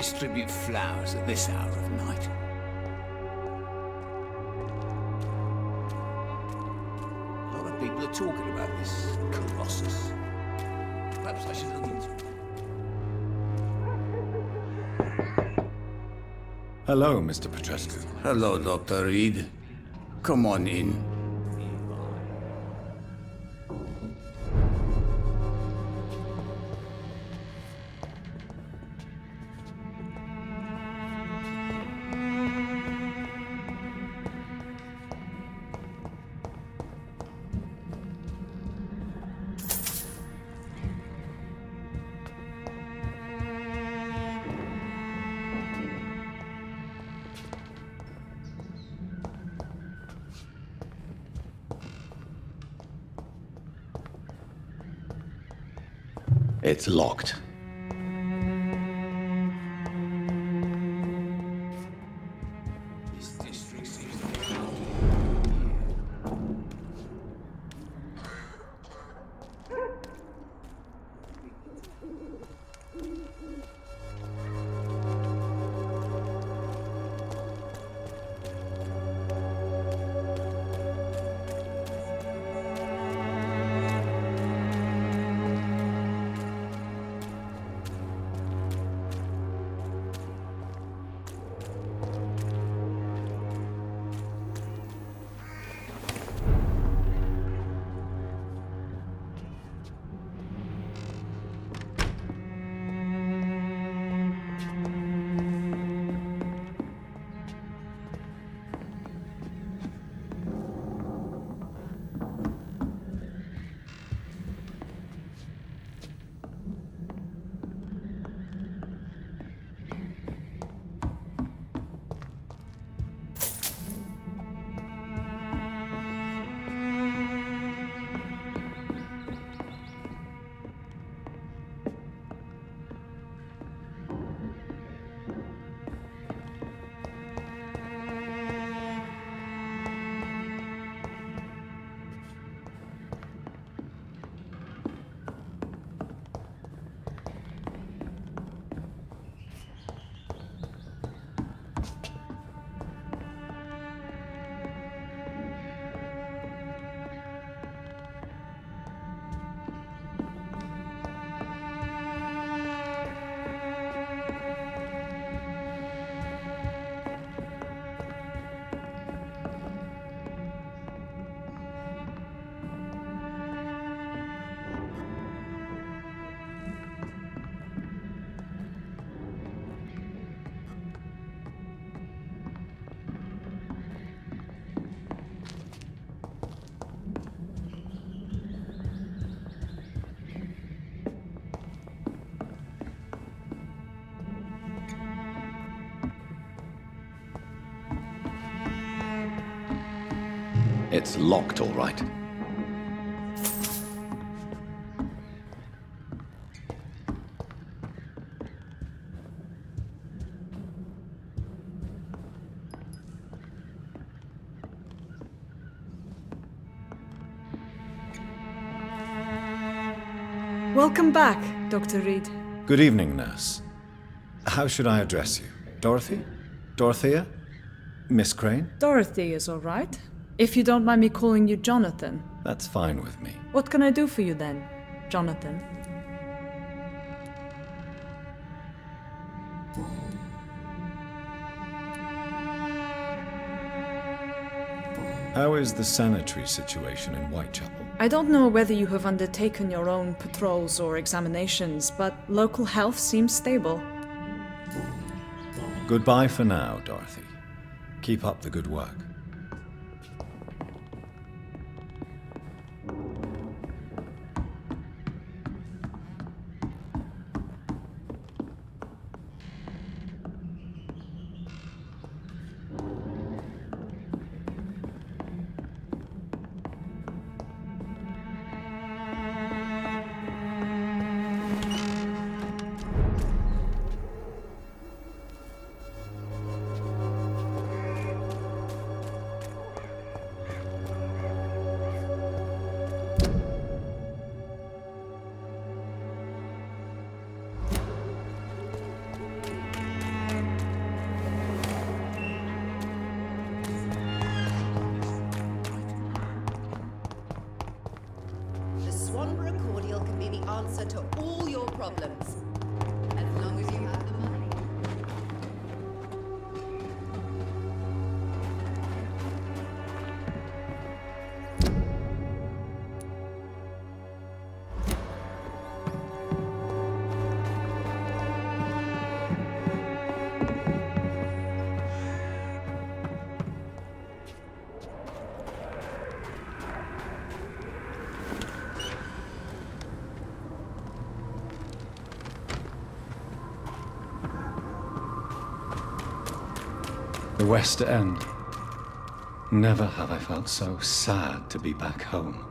distribute flowers at this hour of night? A lot of people are talking about this Colossus. Perhaps I should look into it. Hello, Mr. Petrescu. Hello, Dr. Reed. Come on in. It's locked. This district seems to be It's locked, all right. Welcome back, Dr. Reed. Good evening, nurse. How should I address you? Dorothy? Dorothea? Miss Crane? Dorothy is all right. If you don't mind me calling you Jonathan. That's fine with me. What can I do for you then, Jonathan? How is the sanitary situation in Whitechapel? I don't know whether you have undertaken your own patrols or examinations, but local health seems stable. Goodbye for now, Dorothy. Keep up the good work. answer to all your problems. As long as you have the money. The West End. Never have I felt so sad to be back home.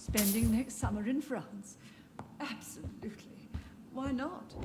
Spending next summer in France? Absolutely. Why not?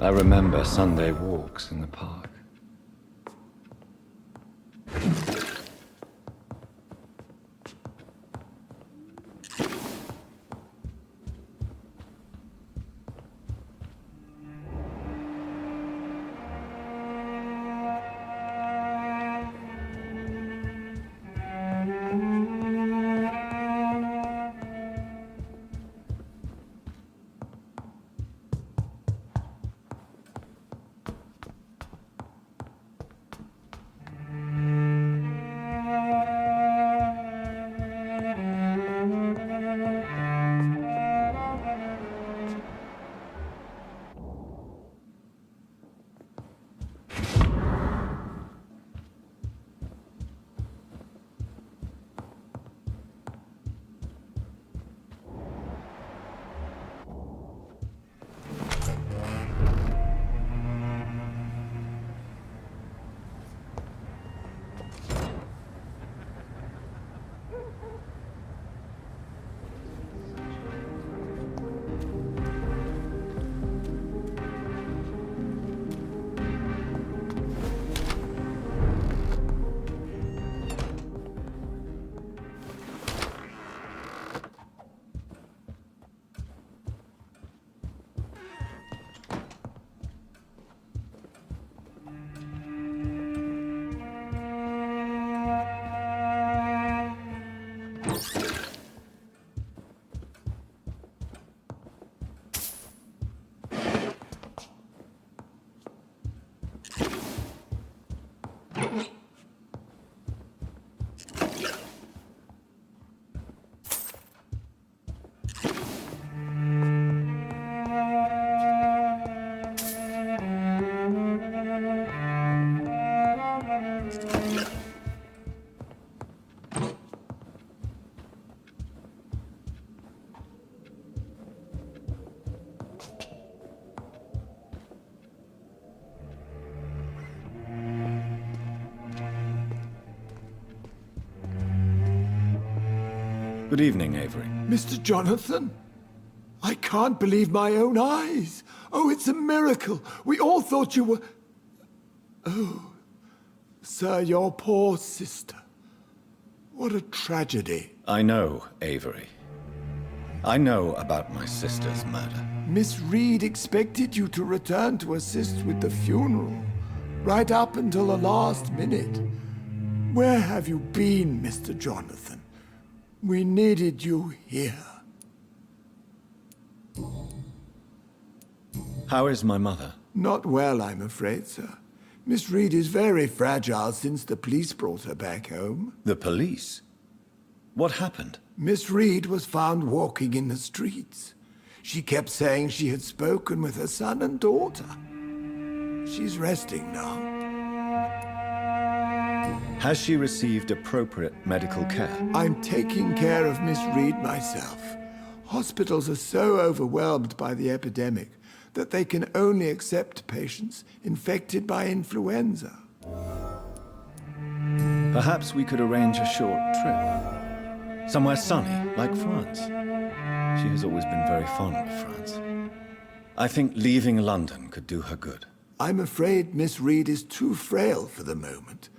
I remember Sunday walks in the park. Good evening, Avery. Mr. Jonathan? I can't believe my own eyes. Oh, it's a miracle. We all thought you were... Oh, sir, your poor sister. What a tragedy. I know, Avery. I know about my sister's murder. Miss Reed expected you to return to assist with the funeral, right up until the last minute. Where have you been, Mr. Jonathan? We needed you here. How is my mother? Not well, I'm afraid, sir. Miss Reed is very fragile since the police brought her back home. The police? What happened? Miss Reed was found walking in the streets. She kept saying she had spoken with her son and daughter. She's resting now. Has she received appropriate medical care? I'm taking care of Miss Reed myself. Hospitals are so overwhelmed by the epidemic that they can only accept patients infected by influenza. Perhaps we could arrange a short trip. Somewhere sunny, like France. She has always been very fond of France. I think leaving London could do her good. I'm afraid Miss Reed is too frail for the moment.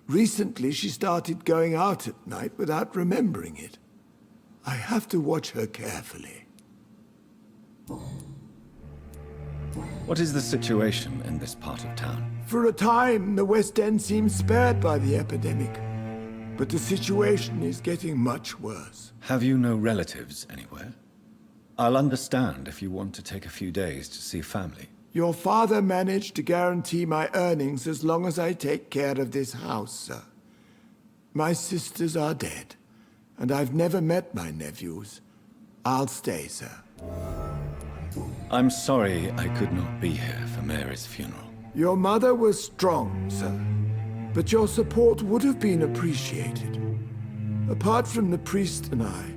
Recently, she started going out at night without remembering it. I have to watch her carefully. What is the situation in this part of town? For a time, the West End seemed spared by the epidemic. But the situation is getting much worse. Have you no relatives anywhere? I'll understand if you want to take a few days to see family. Your father managed to guarantee my earnings as long as I take care of this house, sir. My sisters are dead, and I've never met my nephews. I'll stay, sir. I'm sorry I could not be here for Mary's funeral. Your mother was strong, sir, but your support would have been appreciated. Apart from the priest and I,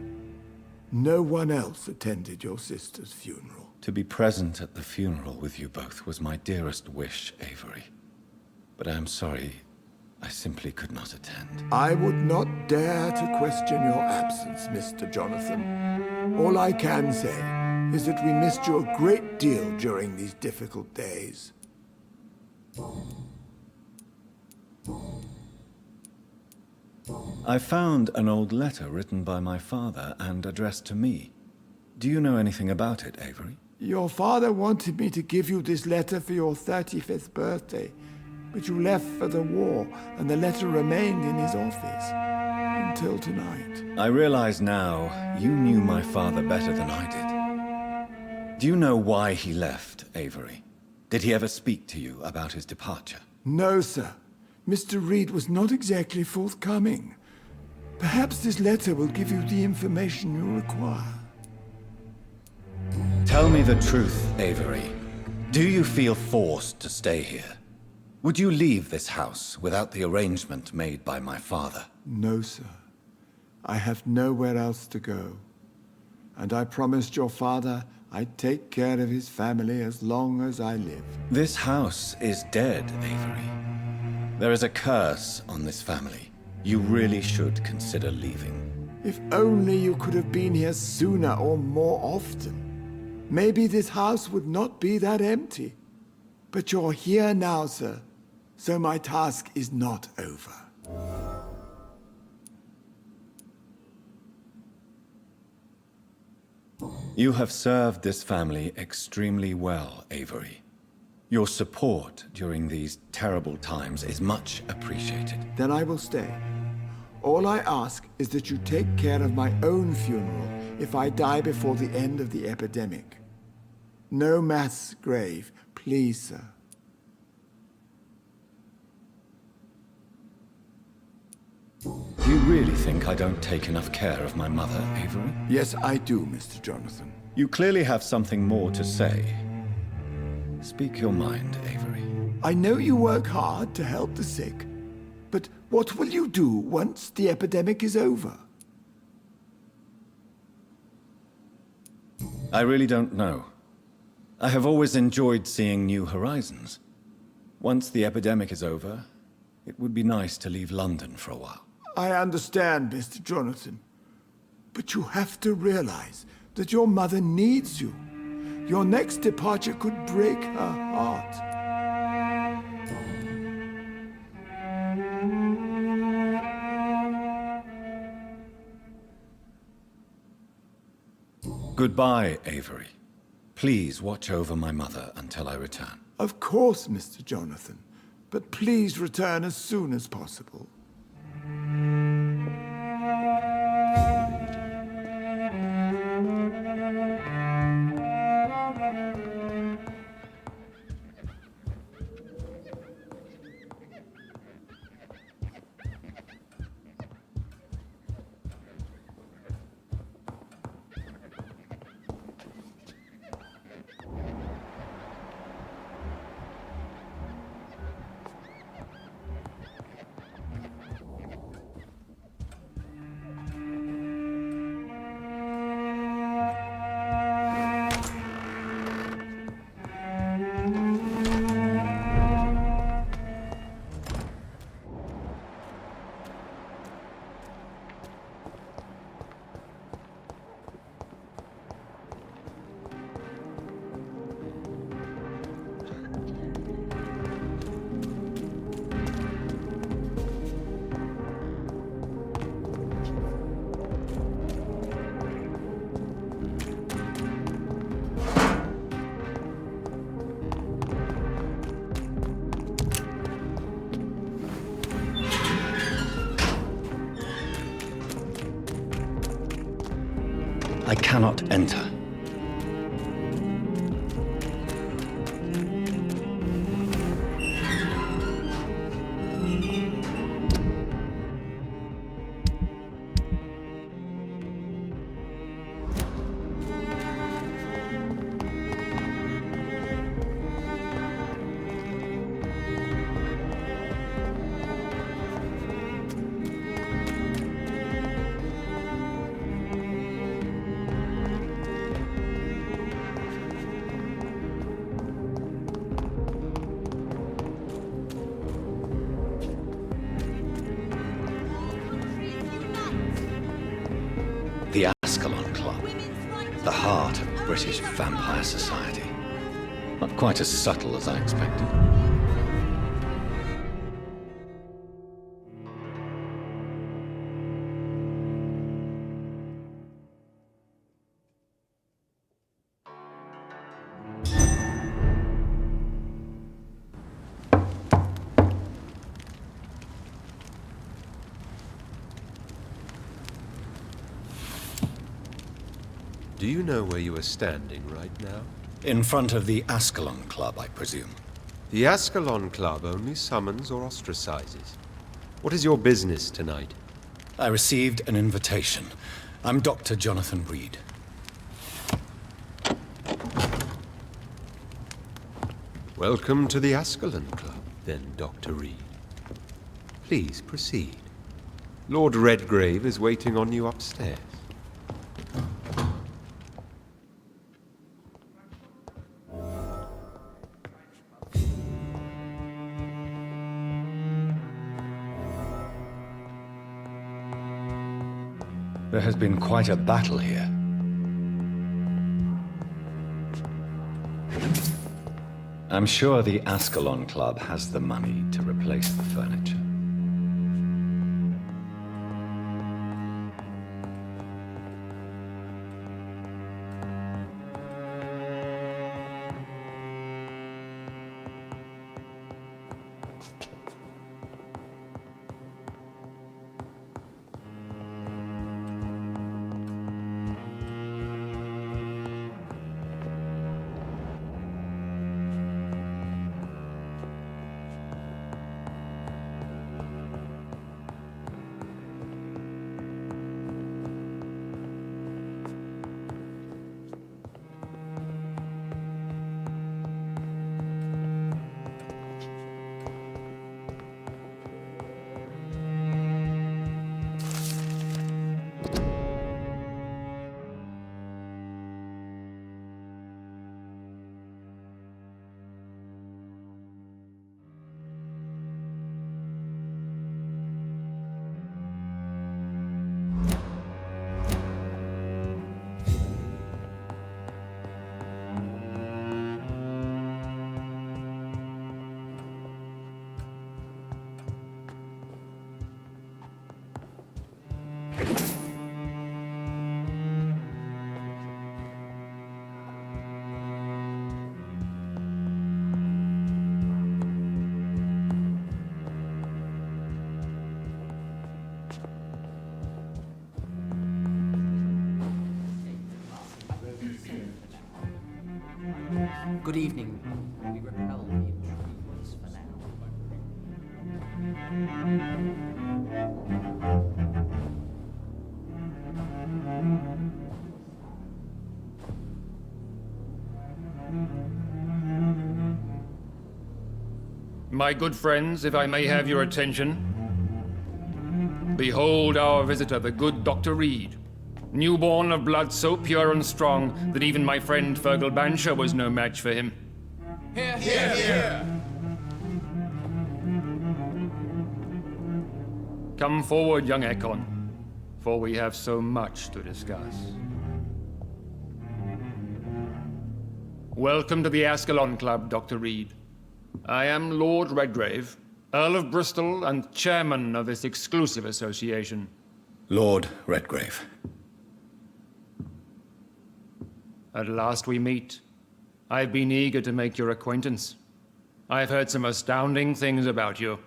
no one else attended your sister's funeral. To be present at the funeral with you both was my dearest wish, Avery. But I am sorry, I simply could not attend. I would not dare to question your absence, Mr. Jonathan. All I can say is that we missed you a great deal during these difficult days. I found an old letter written by my father and addressed to me. Do you know anything about it, Avery? Your father wanted me to give you this letter for your 35th birthday, but you left for the war, and the letter remained in his office until tonight. I realize now you knew my father better than I did. Do you know why he left, Avery? Did he ever speak to you about his departure? No, sir. Mr. Reed was not exactly forthcoming. Perhaps this letter will give you the information you require. Tell me the truth, Avery. Do you feel forced to stay here? Would you leave this house without the arrangement made by my father? No, sir. I have nowhere else to go. And I promised your father I'd take care of his family as long as I live. This house is dead, Avery. There is a curse on this family. You really should consider leaving. If only you could have been here sooner or more often. Maybe this house would not be that empty. But you're here now, sir, so my task is not over. You have served this family extremely well, Avery. Your support during these terrible times is much appreciated. Then I will stay. All I ask is that you take care of my own funeral if I die before the end of the epidemic. No mass grave, please, sir. Do you really think I don't take enough care of my mother, Avery? Yes, I do, Mr. Jonathan. You clearly have something more to say. Speak your mind, Avery. I know you work hard to help the sick, but what will you do once the epidemic is over? I really don't know. I have always enjoyed seeing new horizons. Once the epidemic is over, it would be nice to leave London for a while. I understand, Mr. Jonathan. But you have to realize that your mother needs you. Your next departure could break her heart. Goodbye, Avery. Please watch over my mother until I return. Of course, Mr. Jonathan. But please return as soon as possible. cannot enter. The Ascalon Club, the heart of British vampire society. Not quite as subtle as I expected. Do you know where you are standing right now? In front of the Ascalon Club, I presume. The Ascalon Club only summons or ostracizes. What is your business tonight? I received an invitation. I'm Dr. Jonathan Reed. Welcome to the Ascalon Club, then, Dr. Reed. Please proceed. Lord Redgrave is waiting on you upstairs. There has been quite a battle here. I'm sure the Ascalon Club has the money to replace the furniture. Good evening. We repel the intruders for now. My good friends, if I may have your attention. Behold our visitor, the good Dr. Reed. Newborn of blood so pure and strong that even my friend Fergal Bansher was no match for him. Here, here, here! Come forward, young Ekon, for we have so much to discuss. Welcome to the Ascalon Club, Dr. Reed. I am Lord Redgrave, Earl of Bristol and chairman of this exclusive association. Lord Redgrave. At last we meet. I've been eager to make your acquaintance. I've heard some astounding things about you.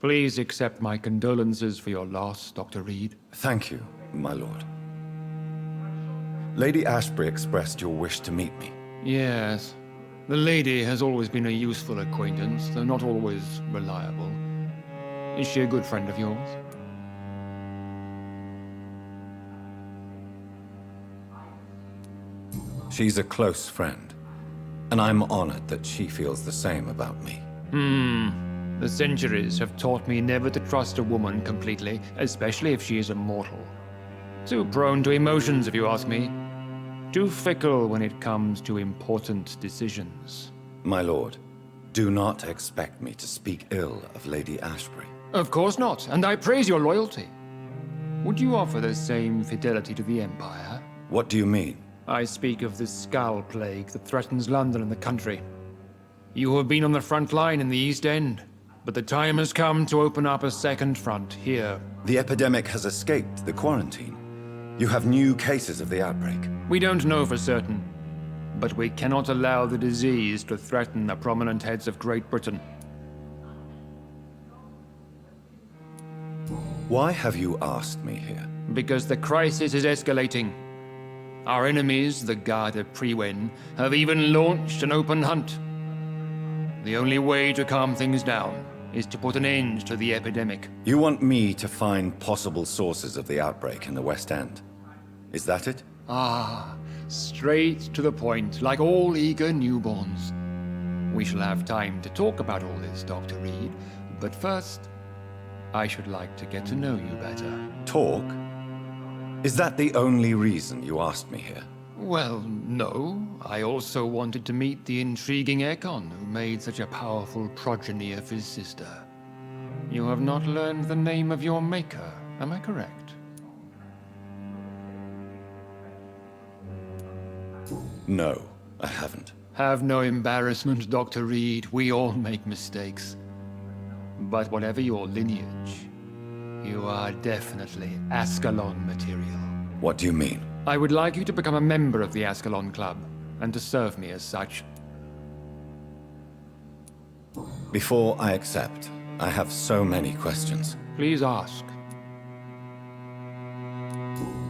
Please accept my condolences for your loss, Dr. Reed. Thank you. my lord. Lady Ashbury expressed your wish to meet me. Yes. The lady has always been a useful acquaintance, though not always reliable. Is she a good friend of yours? She's a close friend, and I'm honored that she feels the same about me. The centuries have taught me never to trust a woman completely, especially if she is a mortal. Too prone to emotions, if you ask me. Too fickle when it comes to important decisions. My lord, do not expect me to speak ill of Lady Ashbury. Of course not, and I praise your loyalty. Would you offer the same fidelity to the Empire? What do you mean? I speak of the Skull Plague that threatens London and the country. You have been on the front line in the East End, but the time has come to open up a second front here. The epidemic has escaped the quarantine. You have new cases of the outbreak. We don't know for certain, but we cannot allow the disease to threaten the prominent heads of Great Britain. Why have you asked me here? Because the crisis is escalating. Our enemies, the Guard of Priwen, have even launched an open hunt. The only way to calm things down is to put an end to the epidemic. You want me to find possible sources of the outbreak in the West End? Is that it? Ah, straight to the point, like all eager newborns. We shall have time to talk about all this, Dr. Reed, but first, I should like to get to know you better. Talk? Is that the only reason you asked me here? Well, no. I also wanted to meet the intriguing Ekon, who made such a powerful progeny of his sister. You have not learned the name of your maker, am I correct? No, I haven't. Have no embarrassment, Dr. Reed. We all make mistakes. But whatever your lineage, you are definitely Ascalon material. What do you mean? I would like you to become a member of the Ascalon Club, and to serve me as such. Before I accept, I have so many questions. Please ask.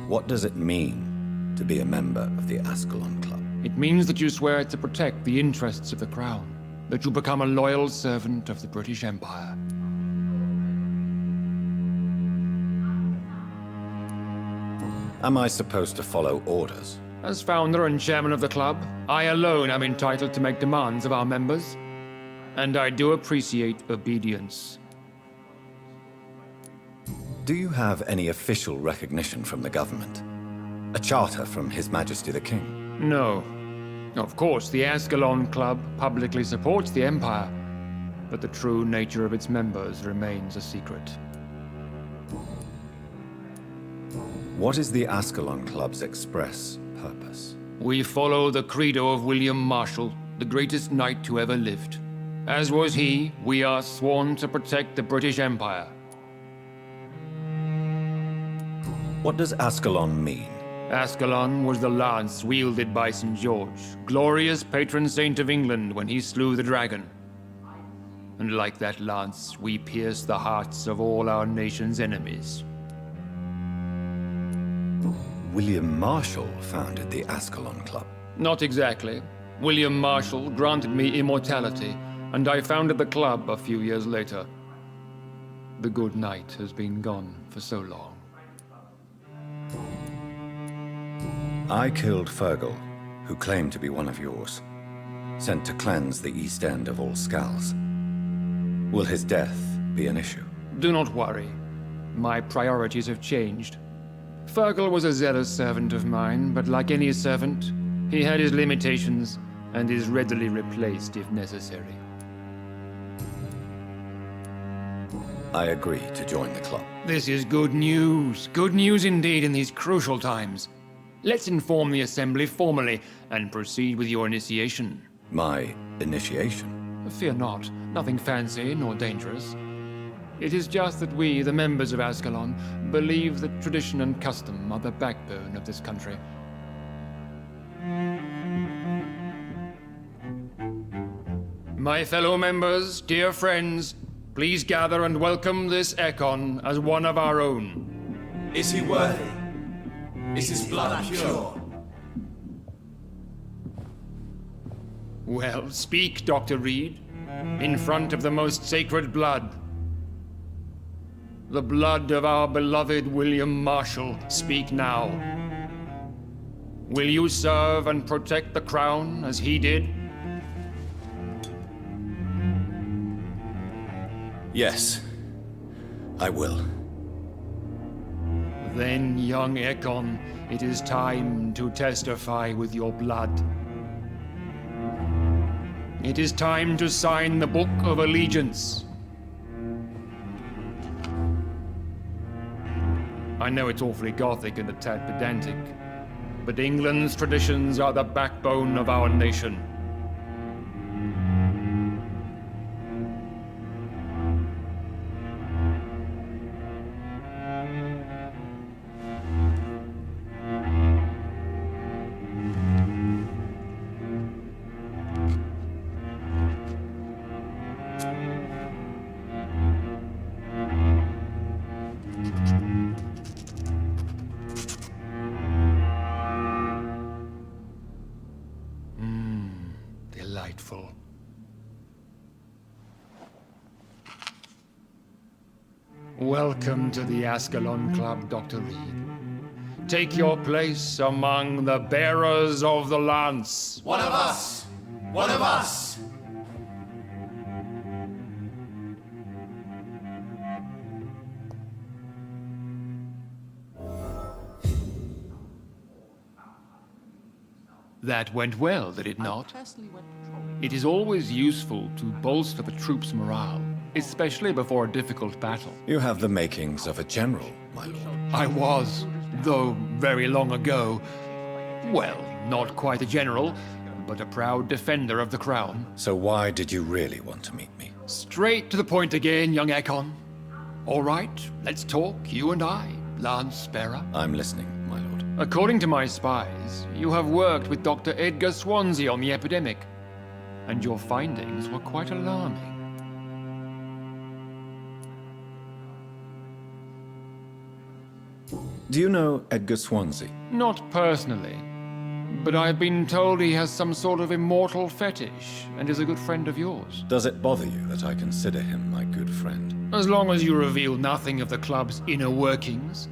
What does it mean to be a member of the Ascalon Club? It means that you swear to protect the interests of the Crown, that you become a loyal servant of the British Empire. Am I supposed to follow orders? As founder and chairman of the club, I alone am entitled to make demands of our members, and I do appreciate obedience. Do you have any official recognition from the government? A charter from His Majesty the King? No. Of course, the Ascalon Club publicly supports the Empire, but the true nature of its members remains a secret. What is the Ascalon Club's express purpose? We follow the credo of William Marshall, the greatest knight who ever lived. As was he, we are sworn to protect the British Empire. What does Ascalon mean? Ascalon was the lance wielded by St. George, glorious patron saint of England when he slew the dragon. And like that lance, we pierce the hearts of all our nation's enemies. William Marshall founded the Ascalon Club. Not exactly. William Marshall granted me immortality, and I founded the club a few years later. The good knight has been gone for so long. I killed Fergal, who claimed to be one of yours, sent to cleanse the East End of all skulls. Will his death be an issue? Do not worry. My priorities have changed. Fergal was a zealous servant of mine, but like any servant, he had his limitations and is readily replaced if necessary. I agree to join the club. This is good news. Good news indeed in these crucial times. Let's inform the Assembly formally and proceed with your initiation. My initiation? Fear not. Nothing fancy nor dangerous. It is just that we, the members of Ascalon, believe that tradition and custom are the backbone of this country. My fellow members, dear friends, please gather and welcome this Ekon as one of our own. Is he worthy? Is his blood pure? Well, speak, Dr. Reed, in front of the most sacred blood. The blood of our beloved William Marshall, speak now. Will you serve and protect the crown as he did? Yes, I will. Then, young Ekon, it is time to testify with your blood. It is time to sign the Book of Allegiance. I know it's awfully gothic and a tad pedantic, but England's traditions are the backbone of our nation. Delightful. Welcome to the Ascalon Club, Dr. Reed. Take your place among the bearers of the lance. One of us! One of us! That went well, did it not? It is always useful to bolster the troops' morale, especially before a difficult battle. You have the makings of a general, my lord. I was, though very long ago. Well, not quite a general, but a proud defender of the crown. So why did you really want to meet me? Straight to the point again, young Ekon. All right, let's talk, you and I, Lance Sparrow. I'm listening, my lord. According to my spies, you have worked with Dr. Edgar Swansea on the epidemic, and your findings were quite alarming. Do you know Edgar Swansea? Not personally, but I've been told he has some sort of immortal fetish and is a good friend of yours. Does it bother you that I consider him my good friend? As long as you reveal nothing of the club's inner workings,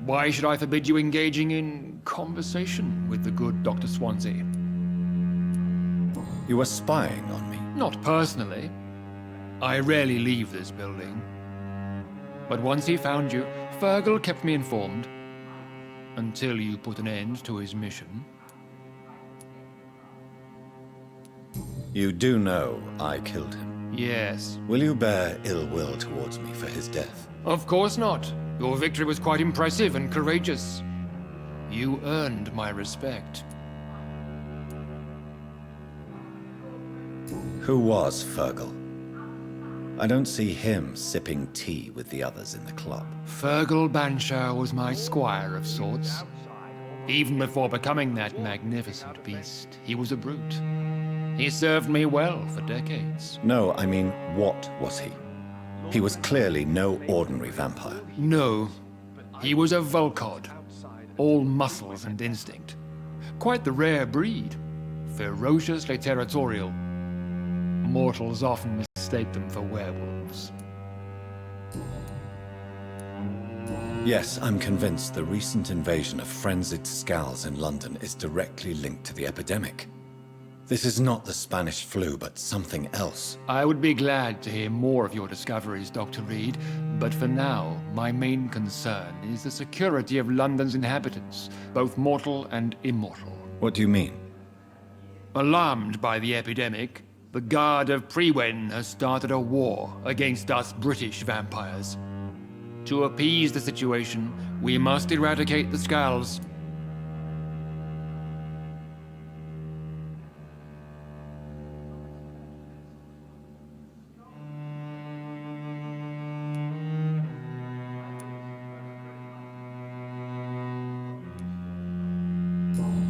why should I forbid you engaging in conversation with the good Dr. Swansea? You were spying on me? Not personally. I rarely leave this building. But once he found you, Fergal kept me informed. Until you put an end to his mission. You do know I killed him? Yes. Will you bear ill will towards me for his death? Of course not. Your victory was quite impressive and courageous. You earned my respect. Who was Fergal? I don't see him sipping tea with the others in the club. Fergal Banshire was my squire of sorts. Even before becoming that magnificent beast, he was a brute. He served me well for decades. No, I mean, what was he? He was clearly no ordinary vampire. No, he was a Volcod, all muscles and instinct. Quite the rare breed, ferociously territorial. Mortals often mistake them for werewolves. Yes, I'm convinced the recent invasion of frenzied Skulls in London is directly linked to the epidemic. This is not the Spanish flu, but something else. I would be glad to hear more of your discoveries, Dr. Reed, but for now, my main concern is the security of London's inhabitants, both mortal and immortal. What do you mean? Alarmed by the epidemic, the Guard of Prewen has started a war against us British vampires. To appease the situation, we must eradicate the Skulls.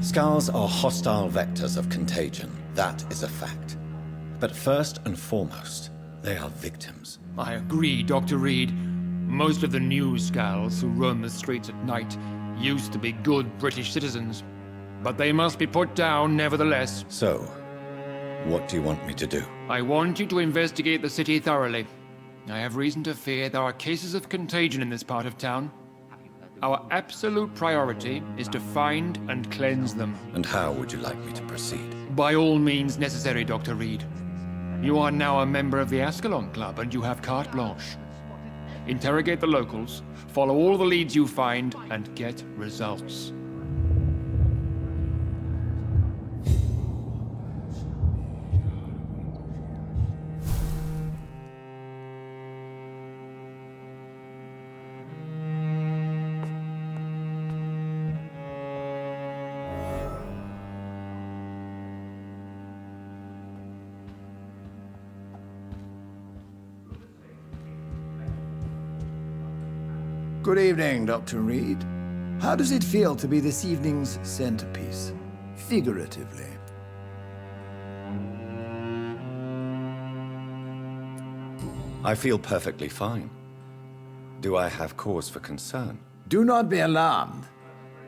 Skulls are hostile vectors of contagion, that is a fact. But first and foremost, they are victims. I agree, Dr. Reed. Most of the new Skulls who roam the streets at night used to be good British citizens, but they must be put down nevertheless. So, what do you want me to do? I want you to investigate the city thoroughly. I have reason to fear there are cases of contagion in this part of town. Our absolute priority is to find and cleanse them. And how would you like me to proceed? By all means necessary, Dr. Reed. You are now a member of the Ascalon Club and you have carte blanche. Interrogate the locals, follow all the leads you find, and get results. Good evening, Dr. Reed. How does it feel to be this evening's centerpiece, figuratively? I feel perfectly fine. Do I have cause for concern? Do not be alarmed.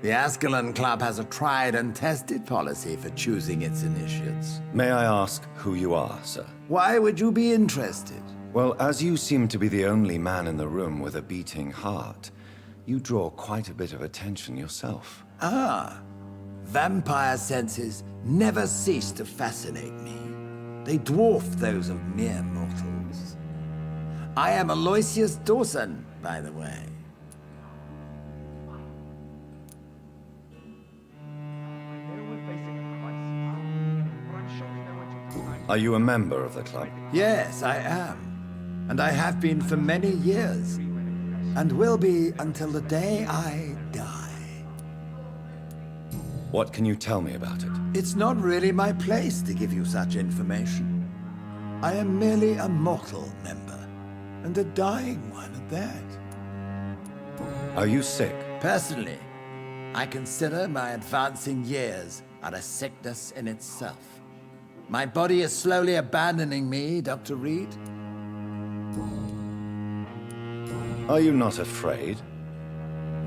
The Ascalon Club has a tried and tested policy for choosing its initiates. May I ask who you are, sir? Why would you be interested? Well, as you seem to be the only man in the room with a beating heart, you draw quite a bit of attention yourself. Ah, vampire senses never cease to fascinate me. They dwarf those of mere mortals. I am Aloysius Dawson, by the way. Are you a member of the club? Yes, I am. And I have been for many years. And will be until the day I die. What can you tell me about it? It's not really my place to give you such information. I am merely a mortal member, and a dying one at that. Are you sick? Personally, I consider my advancing years are a sickness in itself. My body is slowly abandoning me, Dr. Reed. Are you not afraid?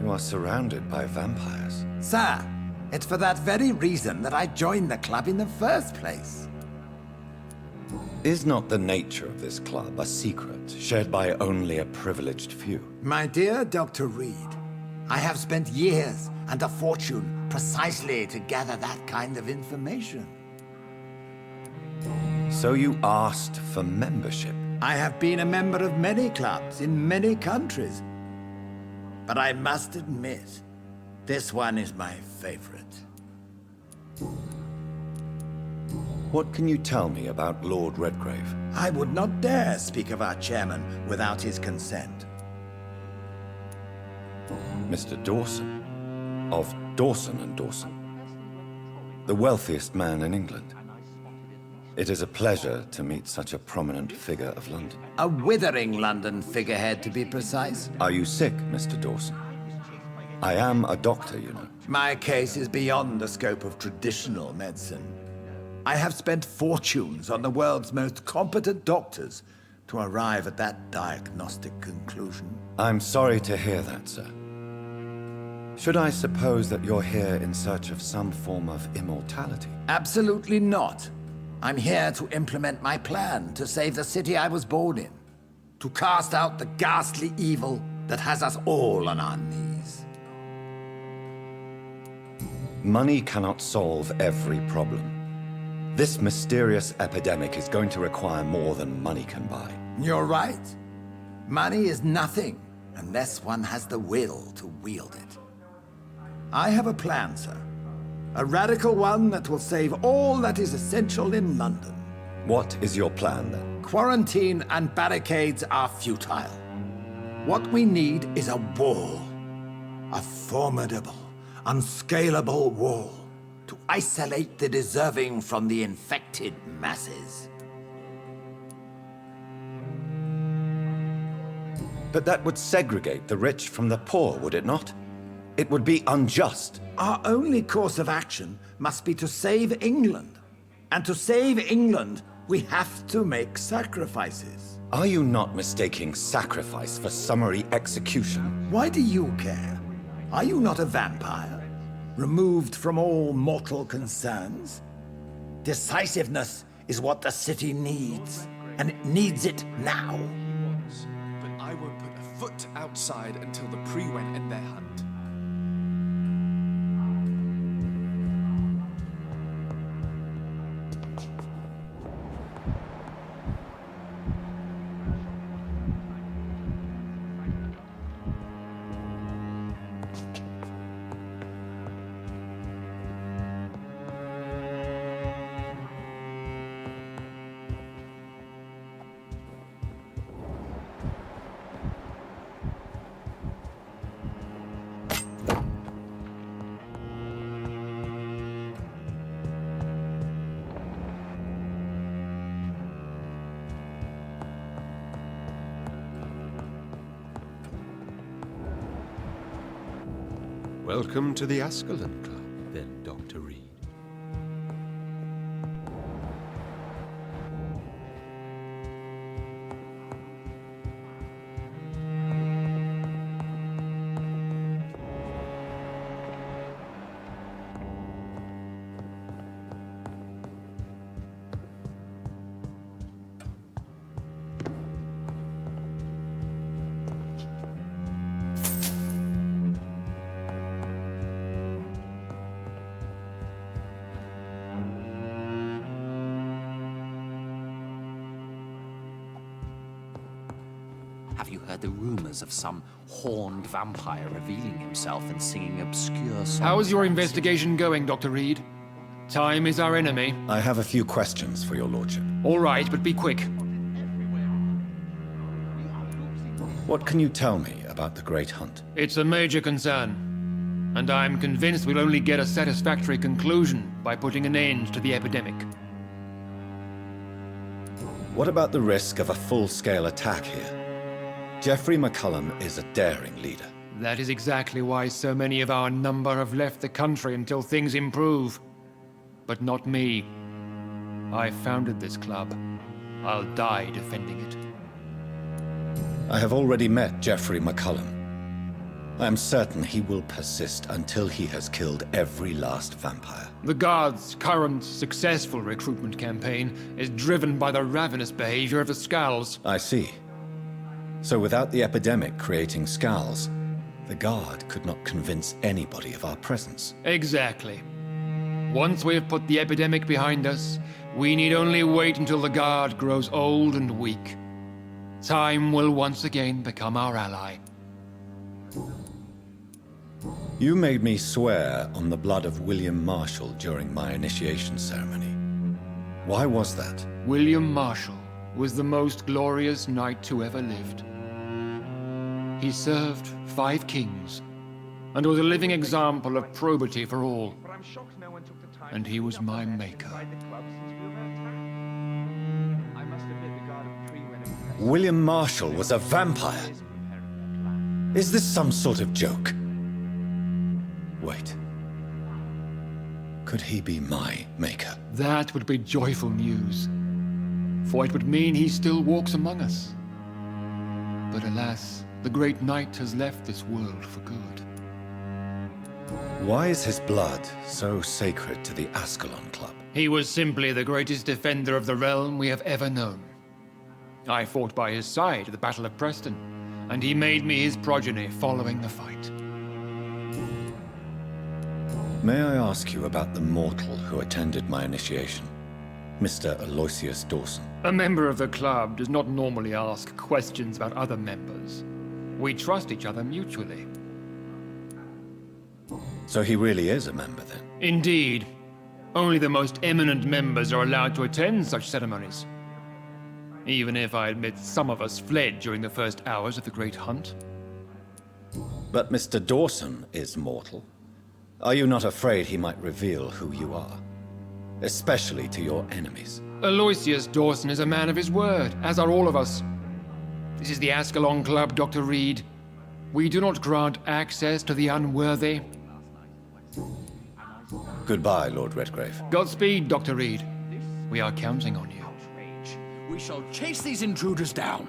You are surrounded by vampires. Sir, it's for that very reason that I joined the club in the first place. Is not the nature of this club a secret, shared by only a privileged few? My dear Dr. Reed, I have spent years and a fortune precisely to gather that kind of information. So you asked for membership? I have been a member of many clubs in many countries. But I must admit, this one is my favorite. What can you tell me about Lord Redgrave? I would not dare speak of our chairman without his consent. Mr. Dawson, of Dawson & Dawson, the wealthiest man in England. It is a pleasure to meet such a prominent figure of London. A withering London figurehead, to be precise. Are you sick, Mr. Dawson? I am a doctor, you know. My case is beyond the scope of traditional medicine. I have spent fortunes on the world's most competent doctors to arrive at that diagnostic conclusion. I'm sorry to hear that, sir. Should I suppose that you're here in search of some form of immortality? Absolutely not. I'm here to implement my plan to save the city I was born in. To cast out the ghastly evil that has us all on our knees. Money cannot solve every problem. This mysterious epidemic is going to require more than money can buy. You're right. Money is nothing unless one has the will to wield it. I have a plan, sir. A radical one that will save all that is essential in London. What is your plan, then? Quarantine and barricades are futile. What we need is a wall. A formidable, unscalable wall to isolate the deserving from the infected masses. But that would segregate the rich from the poor, would it not? It would be unjust. Our only course of action must be to save England. And to save England, we have to make sacrifices. Are you not mistaking sacrifice for summary execution? Why do you care? Are you not a vampire? Removed from all mortal concerns? Decisiveness is what the city needs, and it needs it now. But I won't put a foot outside until the pre-went in their hunt. Welcome to the Ascalon Club, then, Dr. Reed. Have you heard the rumors of some horned vampire revealing himself and singing obscure songs? How is your investigation going, Dr. Reed? Time is our enemy. I have a few questions for your lordship. All right, but be quick. What can you tell me about the Great Hunt? It's a major concern, and I'm convinced we'll only get a satisfactory conclusion by putting an end to the epidemic. What about the risk of a full-scale attack here? Jeffrey McCullum is a daring leader. That is exactly why so many of our number have left the country until things improve. But not me. I founded this club. I'll die defending it. I have already met Jeffrey McCullum. I am certain he will persist until he has killed every last vampire. The Guard's current successful recruitment campaign is driven by the ravenous behavior of the Skulls. I see. So without the epidemic creating Skulls, the Guard could not convince anybody of our presence. Exactly. Once we have put the epidemic behind us, we need only wait until the Guard grows old and weak. Time will once again become our ally. You made me swear on the blood of William Marshall during my initiation ceremony. Why was that? William Marshall was the most glorious knight who ever lived. He served 5 kings, and was a living example of probity for all. And he was my maker. William Marshall was a vampire? Is this some sort of joke? Wait. Could he be my maker? That would be joyful news, for it would mean he still walks among us. But alas, the great knight has left this world for good. Why is his blood so sacred to the Ascalon Club? He was simply the greatest defender of the realm we have ever known. I fought by his side at the Battle of Preston, and he made me his progeny following the fight. May I ask you about the mortal who attended my initiation? Mr. Aloysius Dawson. A member of the club does not normally ask questions about other members. We trust each other mutually. So he really is a member, then? Indeed. Only the most eminent members are allowed to attend such ceremonies. Even if I admit some of us fled during the first hours of the Great Hunt. But Mr. Dawson is mortal. Are you not afraid he might reveal who you are? Especially to your enemies. Aloysius Dawson is a man of his word, as are all of us. This is the Ascalon Club, Dr. Reed. We do not grant access to the unworthy. Goodbye, Lord Redgrave. Godspeed, Dr. Reed. We are counting on you. We shall chase these intruders down.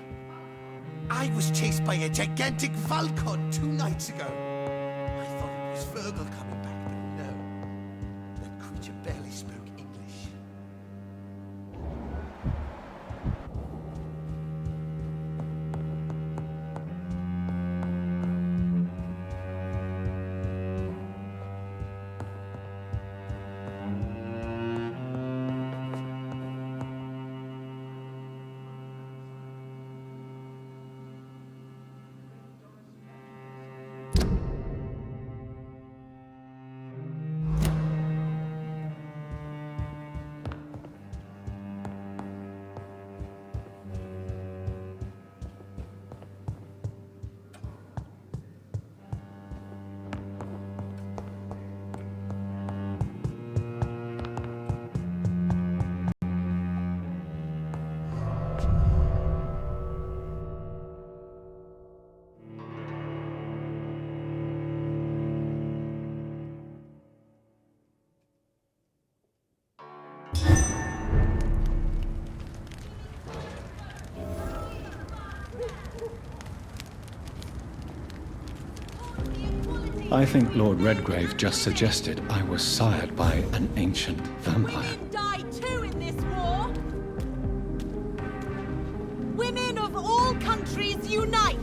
I was chased by a gigantic Falcon 2 nights ago. I I think Lord Redgrave just suggested I was sired by an ancient vampire. Women die too in this war! Women of all countries unite!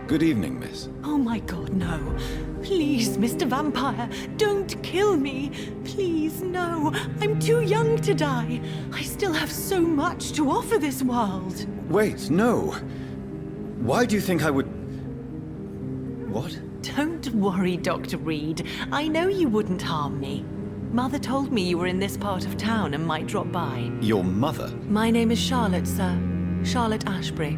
Good evening, miss. Oh my god, no. Please, Mr. Vampire, don't kill me. Please, no. I'm too young to die. I still have so much to offer this world. Wait, no. Why do you think I would... What? Don't worry, Dr. Reed. I know you wouldn't harm me. Mother told me you were in this part of town and might drop by. Your mother? My name is Charlotte, sir. Charlotte Ashbury.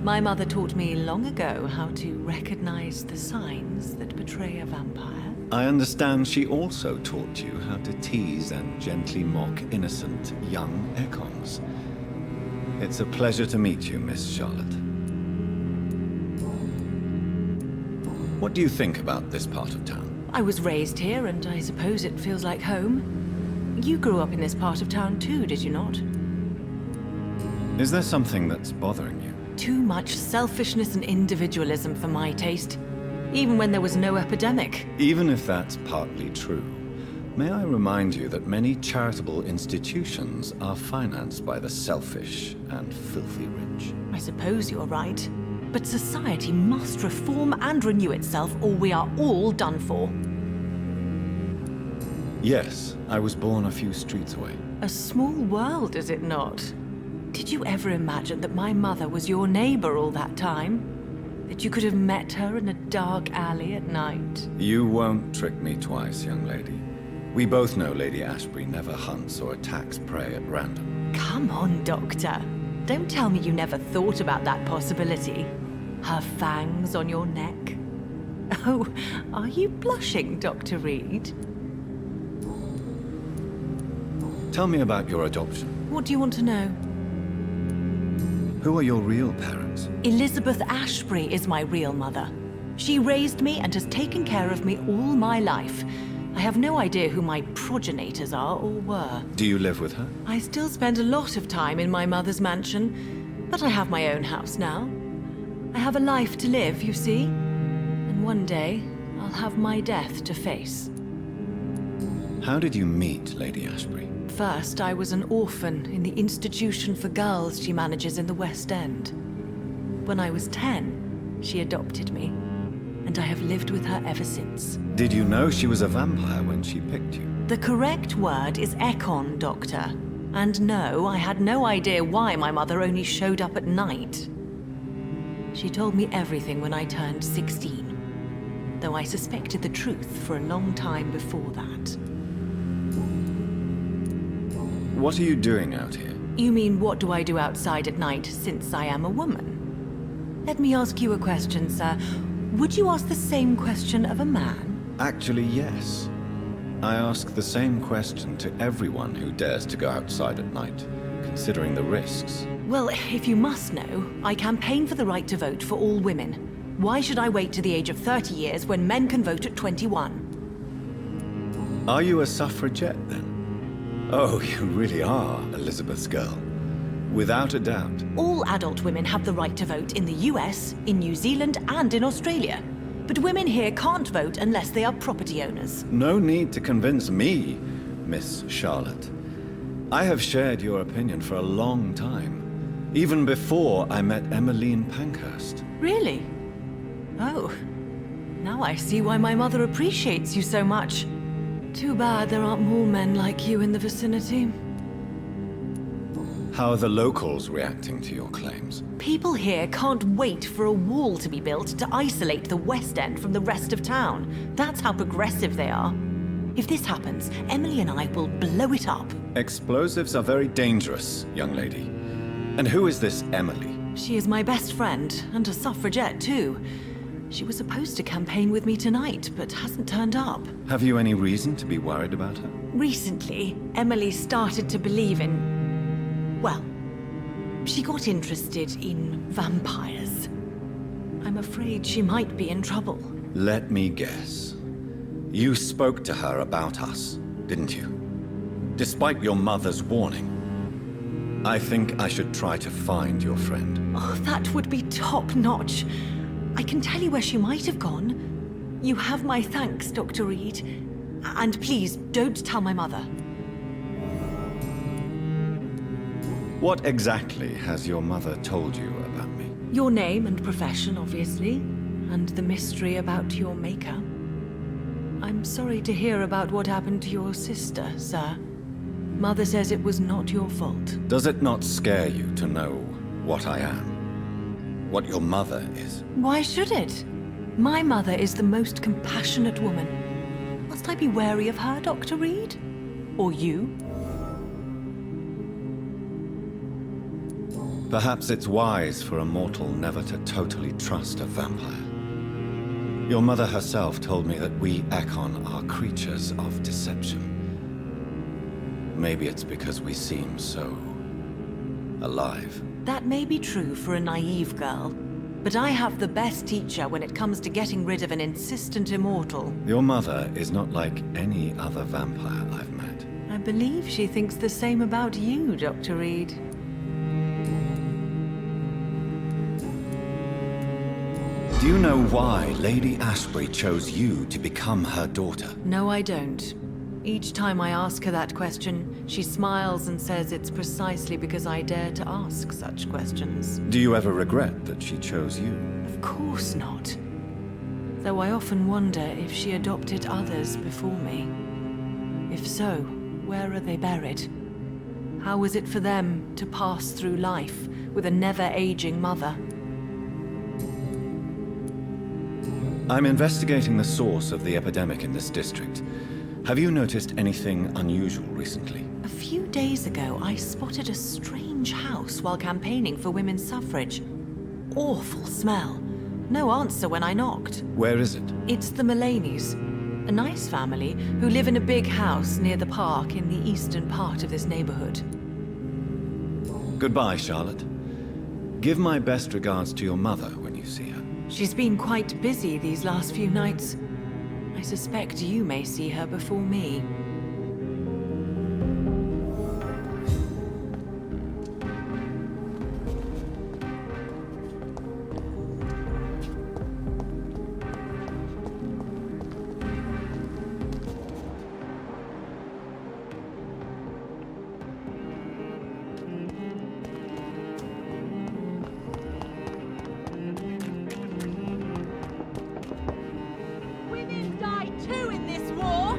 My mother taught me long ago how to recognize the signs that betray a vampire. I understand she also taught you how to tease and gently mock innocent young Ekons. It's a pleasure to meet you, Miss Charlotte. What do you think about this part of town? I was raised here, and I suppose it feels like home. You grew up in this part of town too, did you not? Is there something that's bothering you? Too much selfishness and individualism for my taste. Even when there was no epidemic. Even if that's partly true, may I remind you that many charitable institutions are financed by the selfish and filthy rich. I suppose you're right. But society must reform and renew itself, or we are all done for. Yes, I was born a few streets away. A small world, is it not? Did you ever imagine that my mother was your neighbor all that time? That you could have met her in a dark alley at night? You won't trick me twice, young lady. We both know Lady Ashbury never hunts or attacks prey at random. Come on, Doctor. Don't tell me you never thought about that possibility. Her fangs on your neck. Oh, are you blushing, Dr. Reed? Tell me about your adoption. What do you want to know? Who are your real parents? Elizabeth Ashbury is my real mother. She raised me and has taken care of me all my life. I have no idea who my progenitors are or were. Do you live with her? I still spend a lot of time in my mother's mansion, but I have my own house now. I have a life to live, you see. And one day, I'll have my death to face. How did you meet Lady Ashbury? First, I was an orphan in the institution for girls she manages in the West End. When I was 10, she adopted me, and I have lived with her ever since. Did you know she was a vampire when she picked you? The correct word is Ekon, Doctor. And no, I had no idea why my mother only showed up at night. She told me everything when I turned 16, though I suspected the truth for a long time before that. What are you doing out here? You mean, what do I do outside at night since I am a woman? Let me ask you a question, sir. Would you ask the same question of a man? Actually, yes. I ask the same question to everyone who dares to go outside at night, considering the risks. Well, if you must know, I campaign for the right to vote for all women. Why should I wait to the age of 30 years when men can vote at 21? Are you a suffragette, then? Oh, you really are Elizabeth's girl. Without a doubt. All adult women have the right to vote in the US, in New Zealand, and in Australia. But women here can't vote unless they are property owners. No need to convince me, Miss Charlotte. I have shared your opinion for a long time. Even before I met Emmeline Pankhurst. Really? Oh. Now I see why my mother appreciates you so much. Too bad there aren't more men like you in the vicinity. How are the locals reacting to your claims? People here can't wait for a wall to be built to isolate the West End from the rest of town. That's how progressive they are. If this happens, Emily and I will blow it up. Explosives are very dangerous, young lady. And who is this Emily? She is my best friend, and a suffragette too. She was supposed to campaign with me tonight, but hasn't turned up. Have you any reason to be worried about her? Recently, Emily started to believe in... well, she got interested in vampires. I'm afraid she might be in trouble. Let me guess. You spoke to her about us, didn't you? Despite your mother's warning. I think I should try to find your friend. Oh, that would be top-notch. I can tell you where she might have gone. You have my thanks, Dr. Reed. And please, don't tell my mother. What exactly has your mother told you about me? Your name and profession, obviously, and the mystery about your maker. I'm sorry to hear about what happened to your sister, sir. Mother says it was not your fault. Does it not scare you to know what I am? What your mother is? Why should it? My mother is the most compassionate woman. Must I be wary of her, Dr. Reed? Or you? Perhaps it's wise for a mortal never to totally trust a vampire. Your mother herself told me that we Ekon are creatures of deception. Maybe it's because we seem so alive. That may be true for a naive girl, but I have the best teacher when it comes to getting rid of an insistent immortal. Your mother is not like any other vampire I've met. I believe she thinks the same about you, Dr. Reed. Do you know why Lady Ashbury chose you to become her daughter? No, I don't. Each time I ask her that question, she smiles and says it's precisely because I dare to ask such questions. Do you ever regret that she chose you? Of course not. Though I often wonder if she adopted others before me. If so, where are they buried? How was it for them to pass through life with a never-aging mother? I'm investigating the source of the epidemic in this district. Have you noticed anything unusual recently? A few days ago, I spotted a strange house while campaigning for women's suffrage. Awful smell. No answer when I knocked. Where is it? It's the Mullaneys, a nice family who live in a big house near the park in the eastern part of this neighborhood. Goodbye, Charlotte. Give my best regards to your mother when you see her. She's been quite busy these last few nights. I suspect you may see her before me.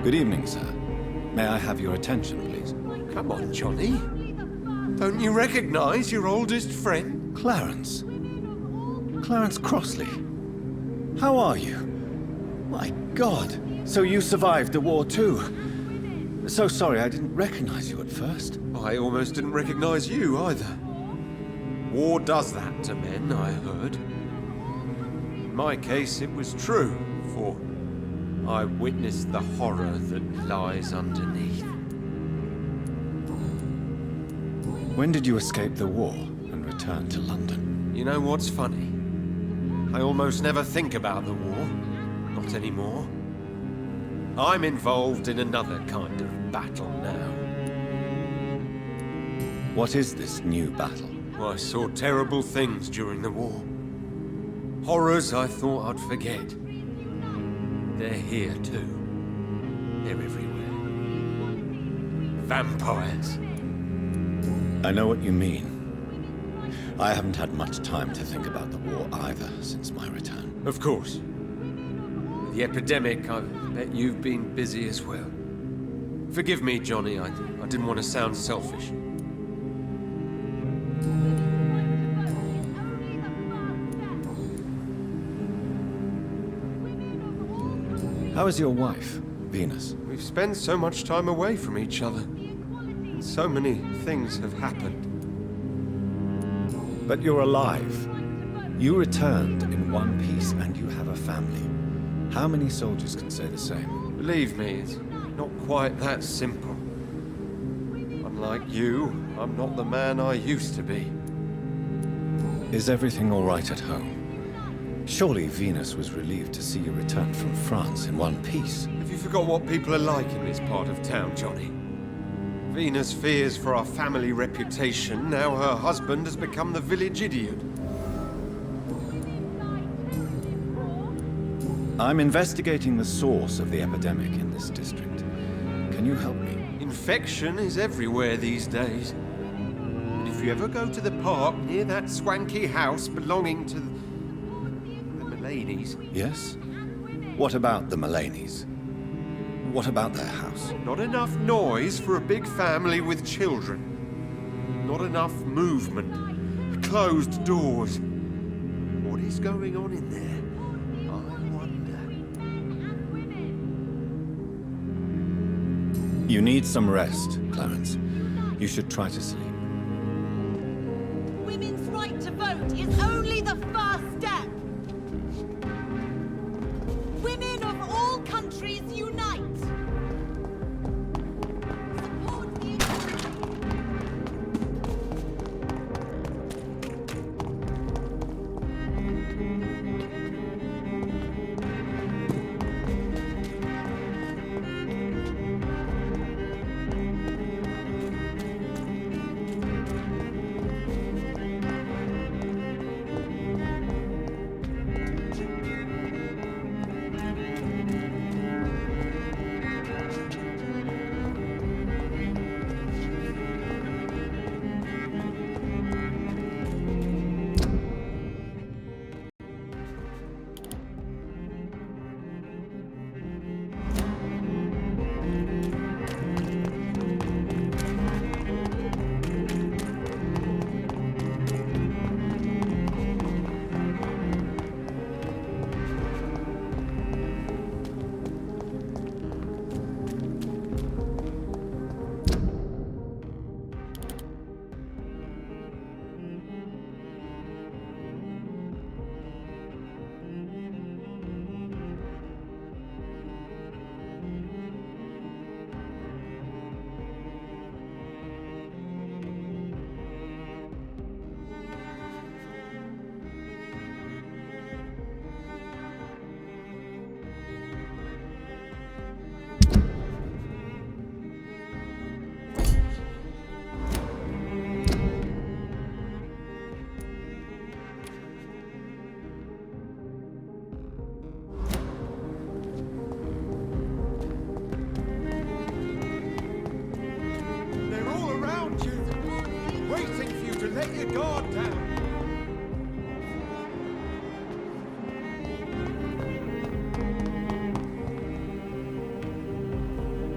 Good evening, sir. May I have your attention, please? Come on, Johnny. Don't you recognize your oldest friend? Clarence. Clarence Crossley. How are you? My God. So you survived the war too. So sorry I didn't recognize you at first. I almost didn't recognize you either. War does that to men, I heard. In my case, it was true, for I witnessed the horror that lies underneath. When did you escape the war and return to London? You know what's funny? I almost never think about the war. Not anymore. I'm involved in another kind of battle now. What is this new battle? I saw terrible things during the war. Horrors I thought I'd forget. They're here too. They're everywhere. Vampires. I know what you mean. I haven't had much time to think about the war either since my return. Of course. With the epidemic, I bet you've been busy as well. Forgive me, Johnny, I didn't want to sound selfish. How is your wife, Venus? We've spent so much time away from each other. So many things have happened. But you're alive. You returned in one piece and you have a family. How many soldiers can say the same? Believe me, it's not quite that simple. Unlike you, I'm not the man I used to be. Is everything all right at home? Surely Venus was relieved to see you return from France in one piece. Have you forgot what people are like in this part of town, Johnny? Venus fears for our family reputation. Now her husband has become the village idiot. I'm investigating the source of the epidemic in this district. Can you help me? Infection is everywhere these days. And if you ever go to the park near that swanky house belonging to the Mullaneys... Yes? What about the Mullaneys? What about their house? Not enough noise for a big family with children. Not enough movement. Closed doors. What is going on in there? You need some rest, Clarence. You should try to sleep. Women's right to vote is only the first step. Women of all countries unite. Support the... Let your guard down.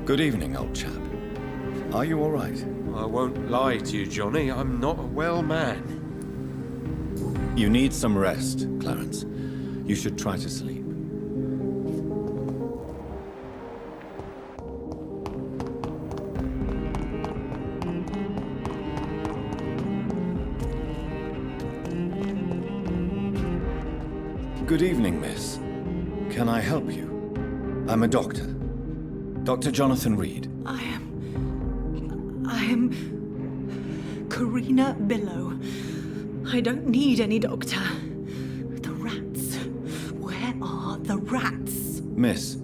Good evening, old chap. Are you all right? I won't lie to you, Johnny. I'm not a well man. You need some rest, Clarence. You should try to sleep. Good evening, miss. Can I help you? I'm a doctor. Dr. Jonathan Reed. I am... Karina Billow. I don't need any doctor. The rats. Where are the rats? Miss,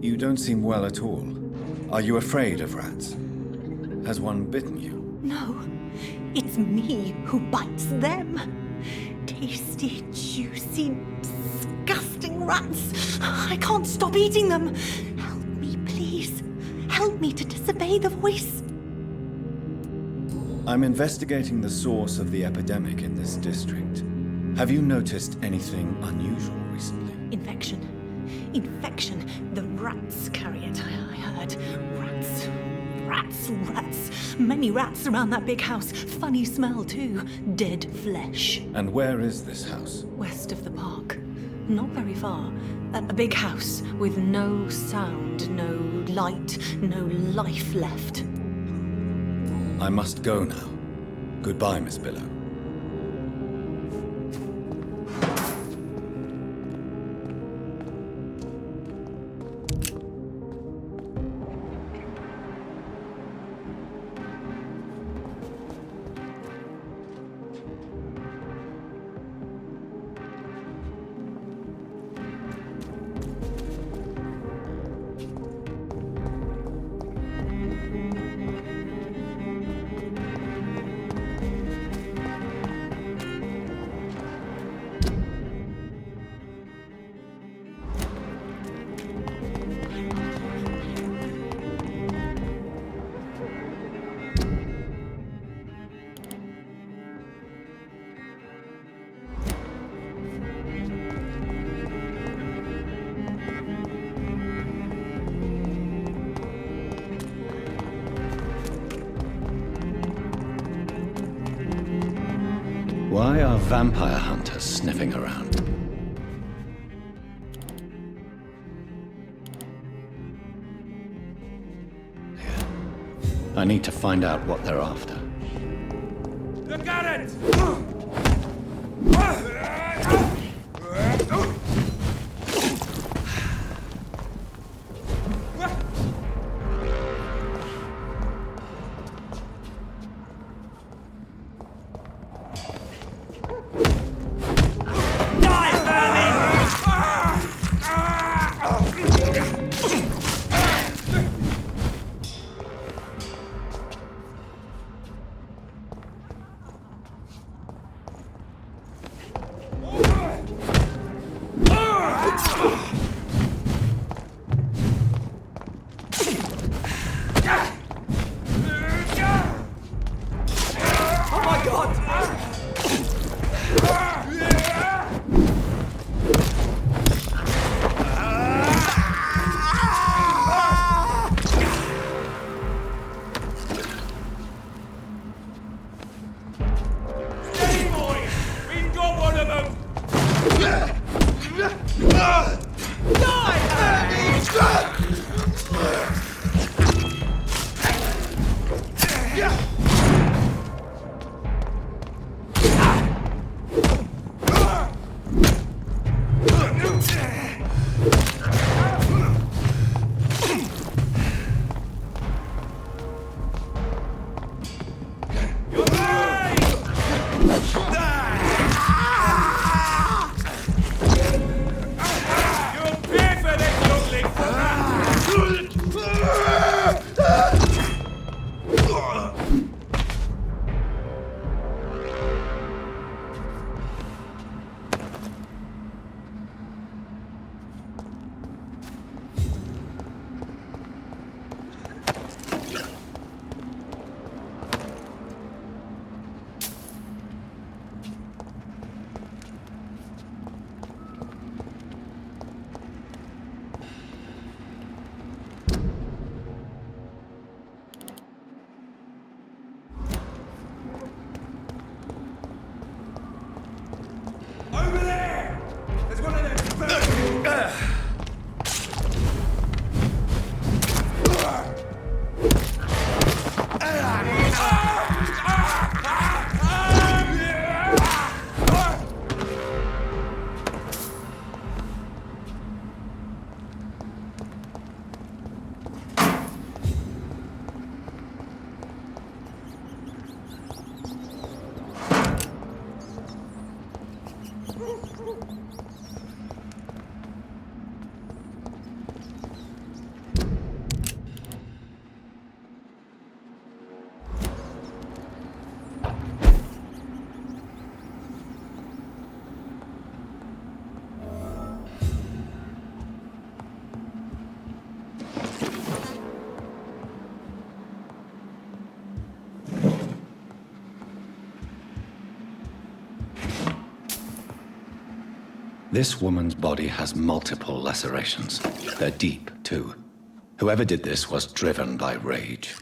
you don't seem well at all. Are you afraid of rats? Has one bitten you? No, it's me who bites them. Tasty, juicy, disgusting rats. I can't stop eating them. Help me, please. Help me to disobey the voice. I'm investigating the source of the epidemic in this district. Have you noticed anything unusual recently? Infection. Infection. The rats carry it, I heard. Rats. Rats, rats. Many rats around that big house. Funny smell, too. Dead flesh. And where is this house? West of the park. Not very far. A big house with no sound, no light, no life left. I must go now. Goodbye, Miss Billow. are vampire hunters sniffing around. Here. I need to find out what they're after. Look at it! This woman's body has multiple lacerations. They're deep, too. Whoever did this was driven by rage.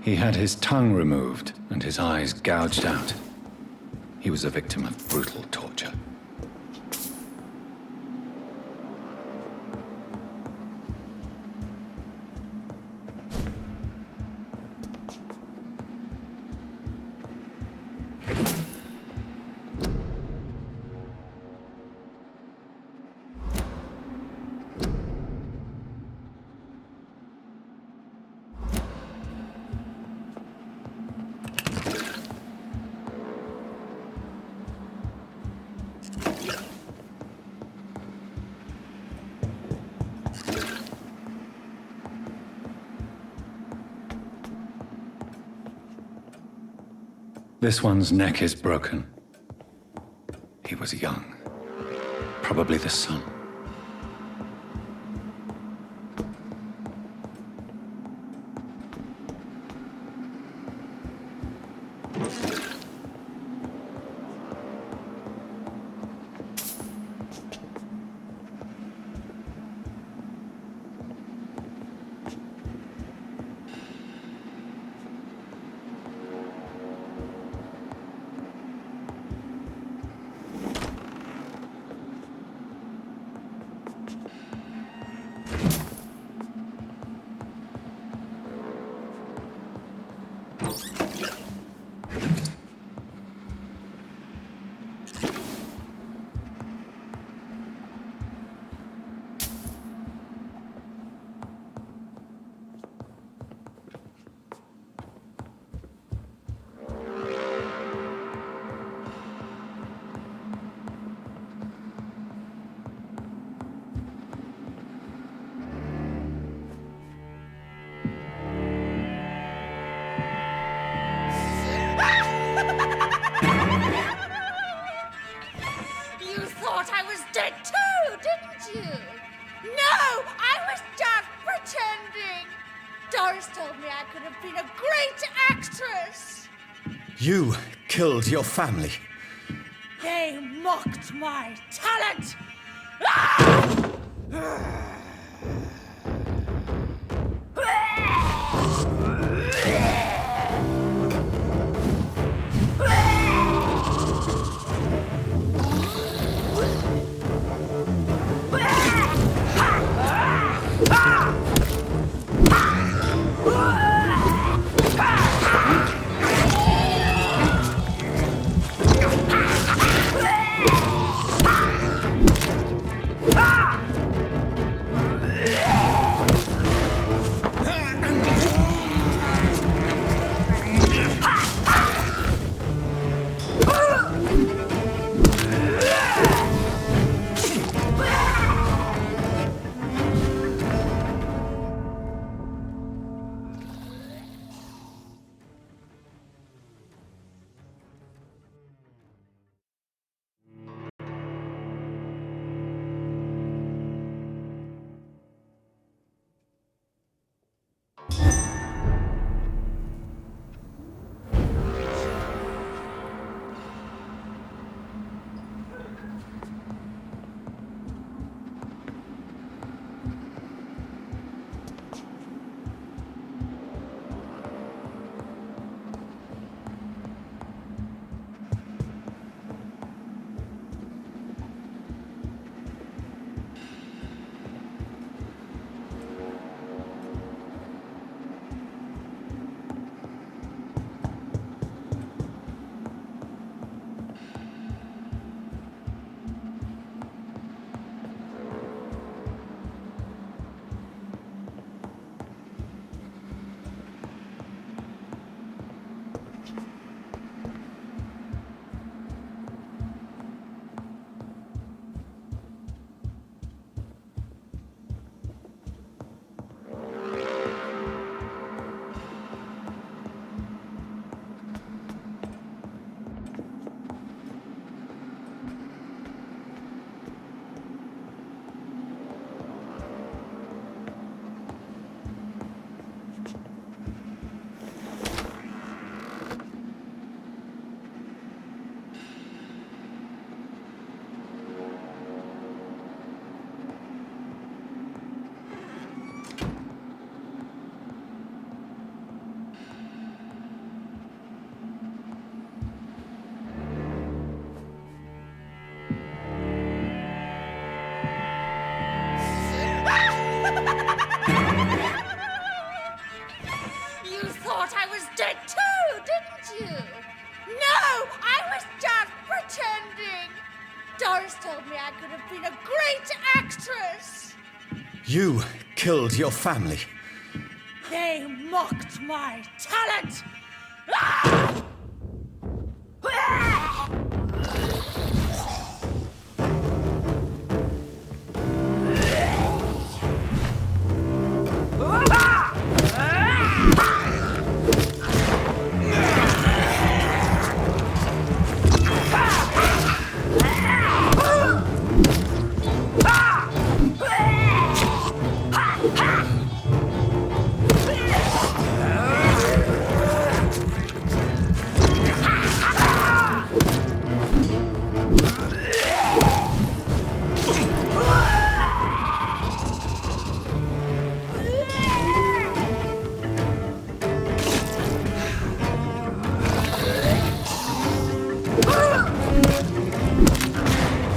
He had his tongue removed and his eyes gouged out. He was a victim of brutal torture. This one's neck is broken. He was young. Probably the son. You killed your family. They mocked my talent! You killed your family. They mocked my talent!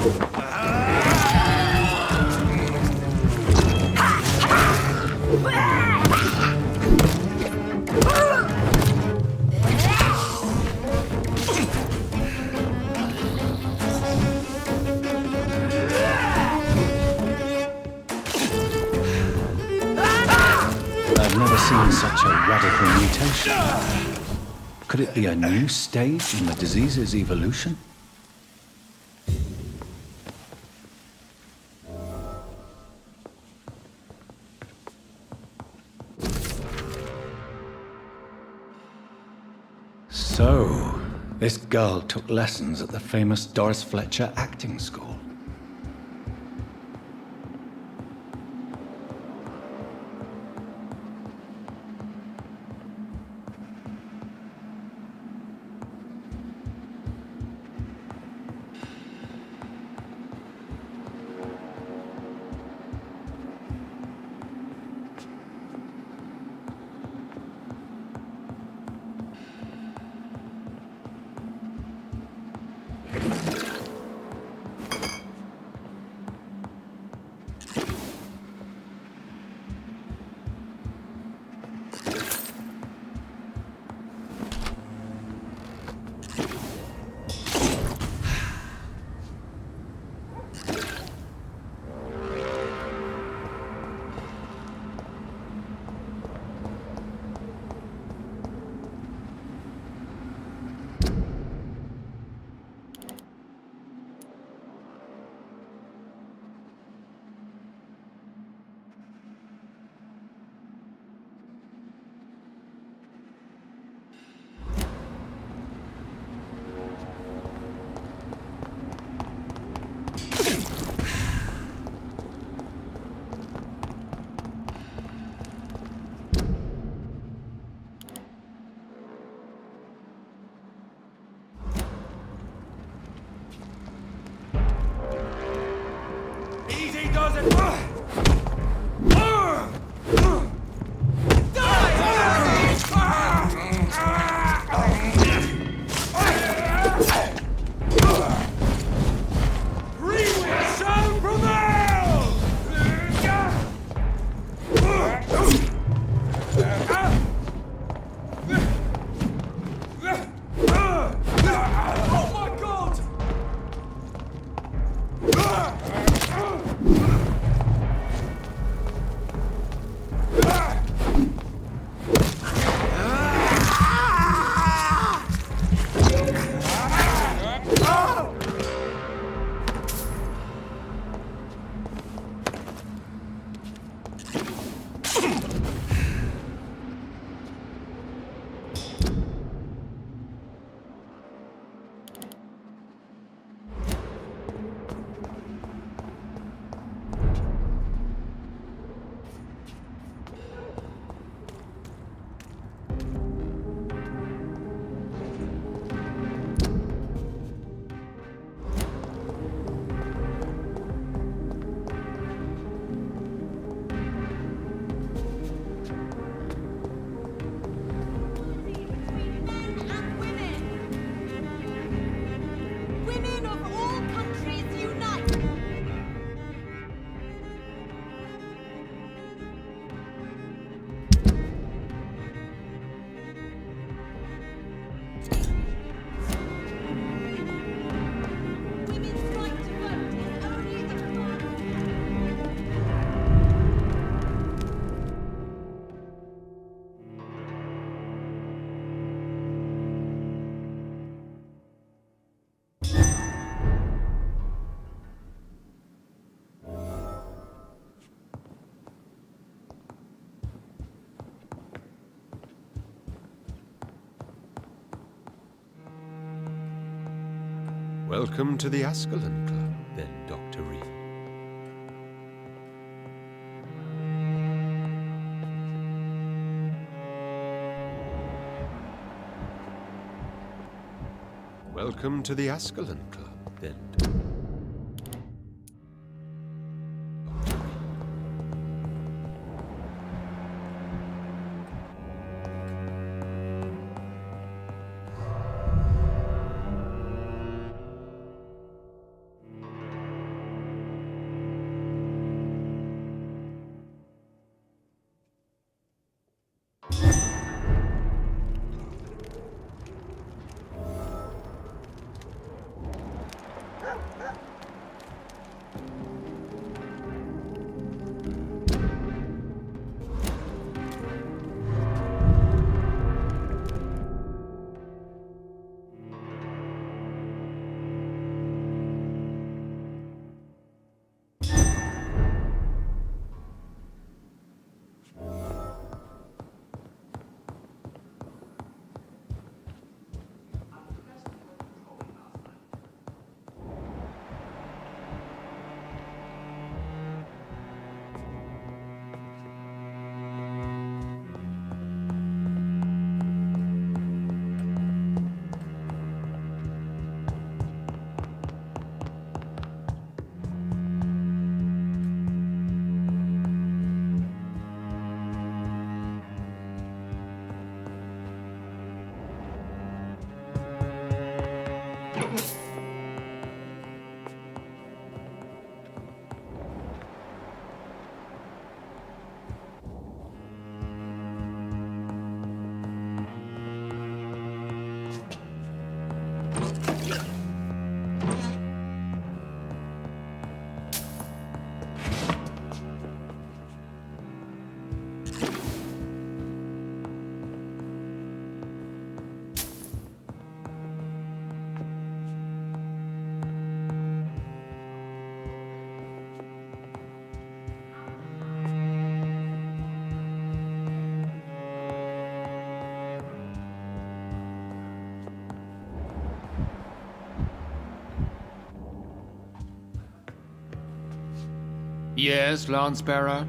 I've never seen such a radical mutation. Could it be a new stage in the disease's evolution? So, this girl took lessons at the famous Doris Fletcher acting school. Welcome to the Ascalon Club, then, Dr. Reed. Welcome to the Ascalon Club, then. Yes, Lance Bearer?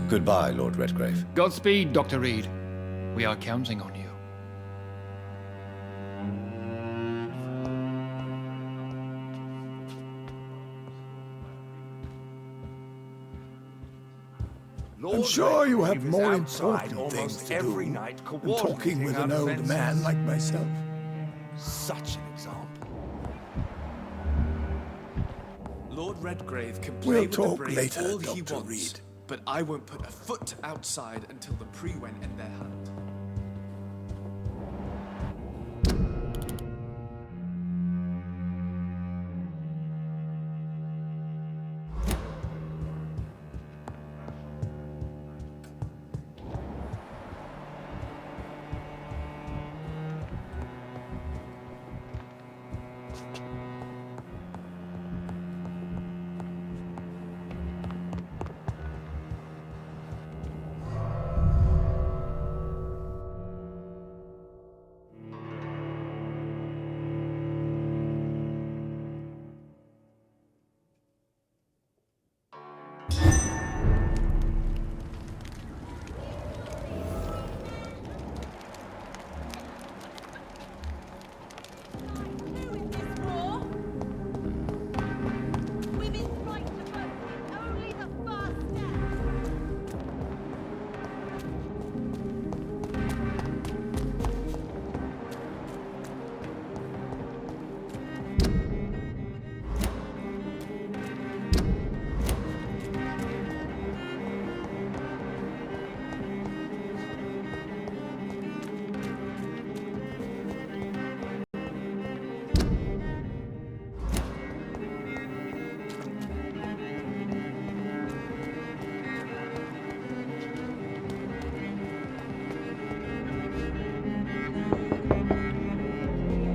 Goodbye, Lord Redgrave. Godspeed, Dr. Reed. We are counting on you. I'm sure you have more important things to do than talking with an old man like myself. Such an example. Lord Redgrave can play We'll with the talk brave later, all he Dr. wants, Reed. but I won't put a foot outside until the pre-went in their hand.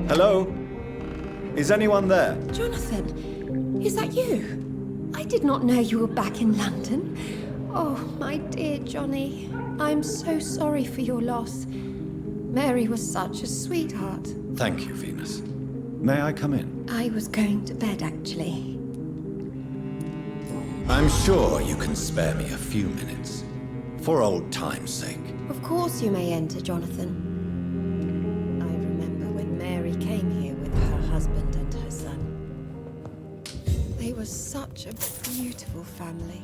Hello? Is anyone there? Jonathan, is that you? I did not know you were back in London. Oh, my dear Johnny, I'm so sorry for your loss. Mary was such a sweetheart. Thank you, Venus. May I come in? I was going to bed, actually. I'm sure you can spare me a few minutes. For old time's sake. Of course you may enter, Jonathan. I remember when Mary came here with her husband and her son. They were such a beautiful family.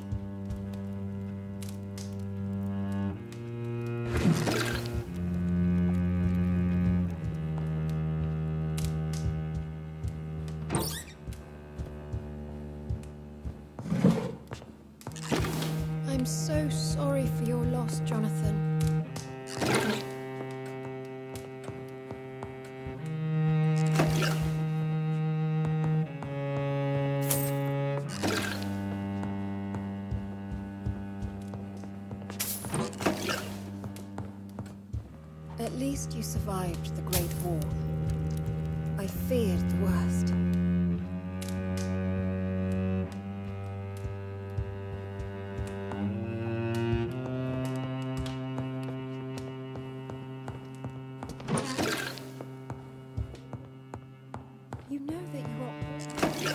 I'm so sorry for your loss, Jonathan. At least you survived the Great War. I feared the worst. You know that you are at this hour.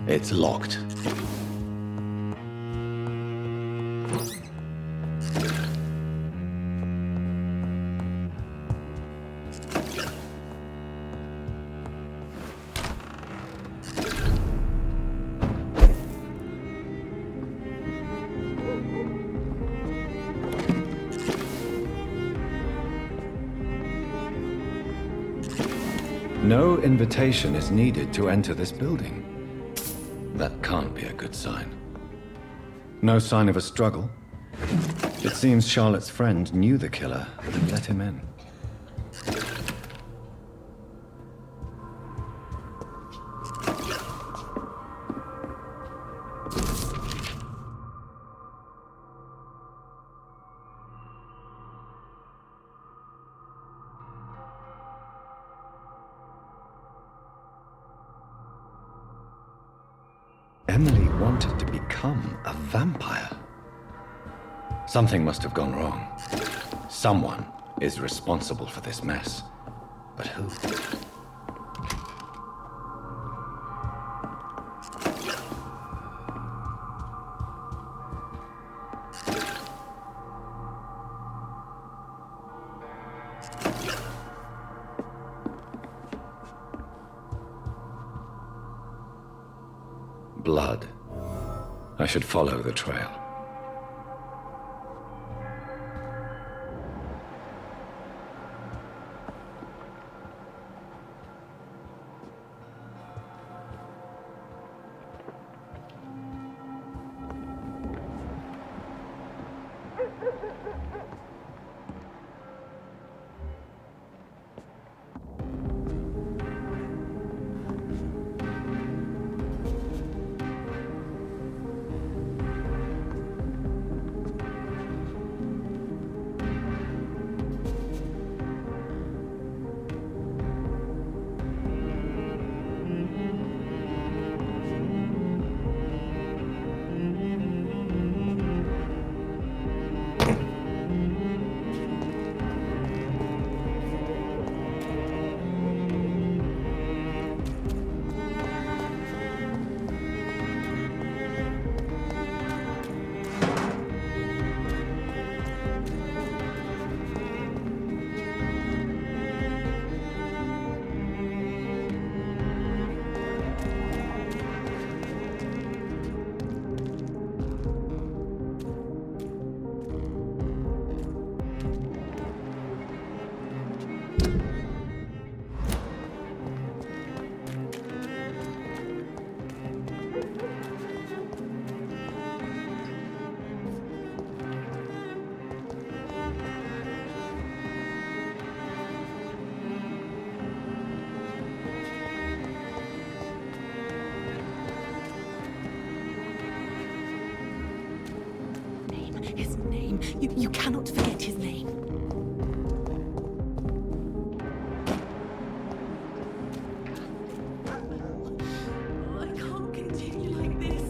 It's locked. No invitation is needed to enter this building. That can't be a good sign. No sign of a struggle. It seems Charlotte's friend knew the killer and let him in. Emily wanted to become a vampire. Something must have gone wrong. Someone is responsible for this mess. But who? Blood. I should follow the trail. His name. You cannot forget his name. I can't continue like this.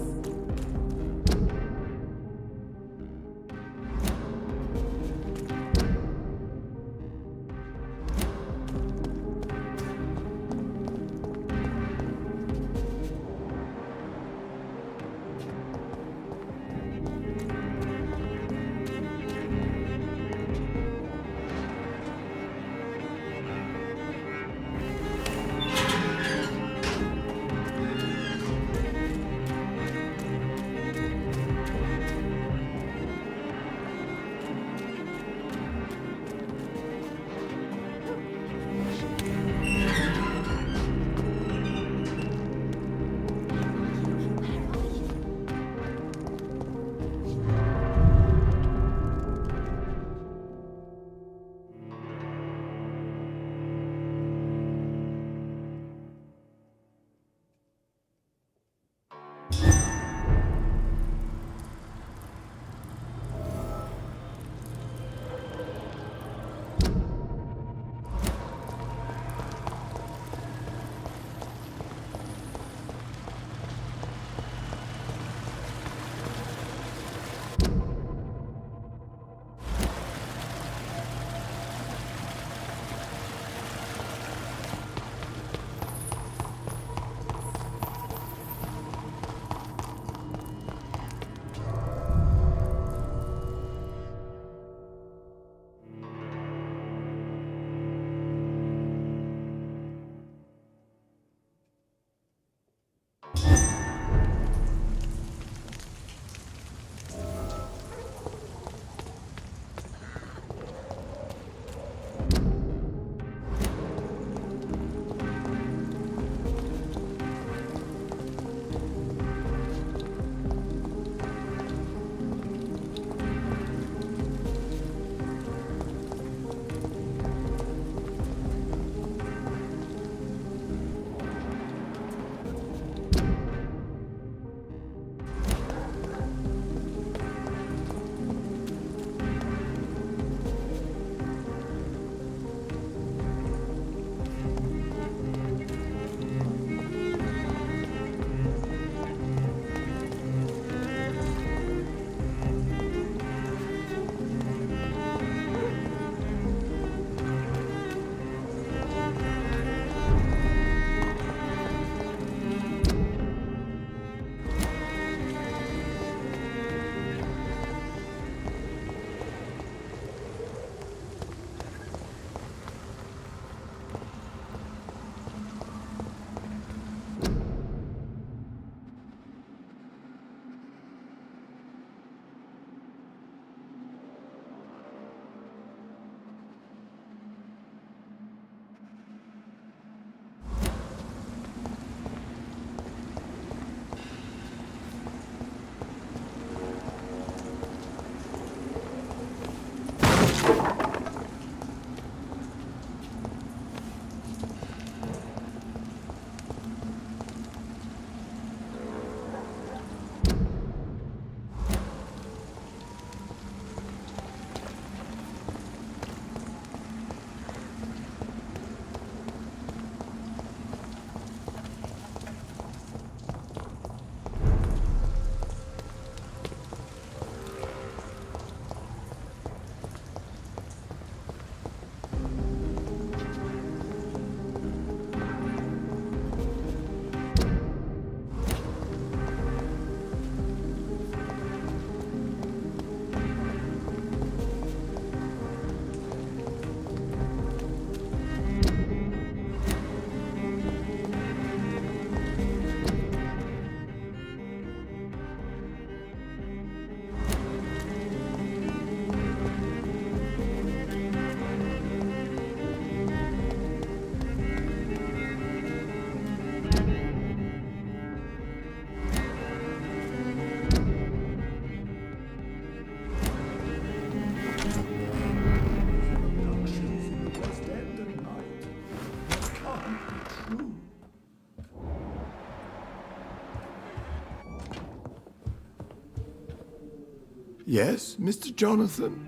Yes, Mr. Jonathan?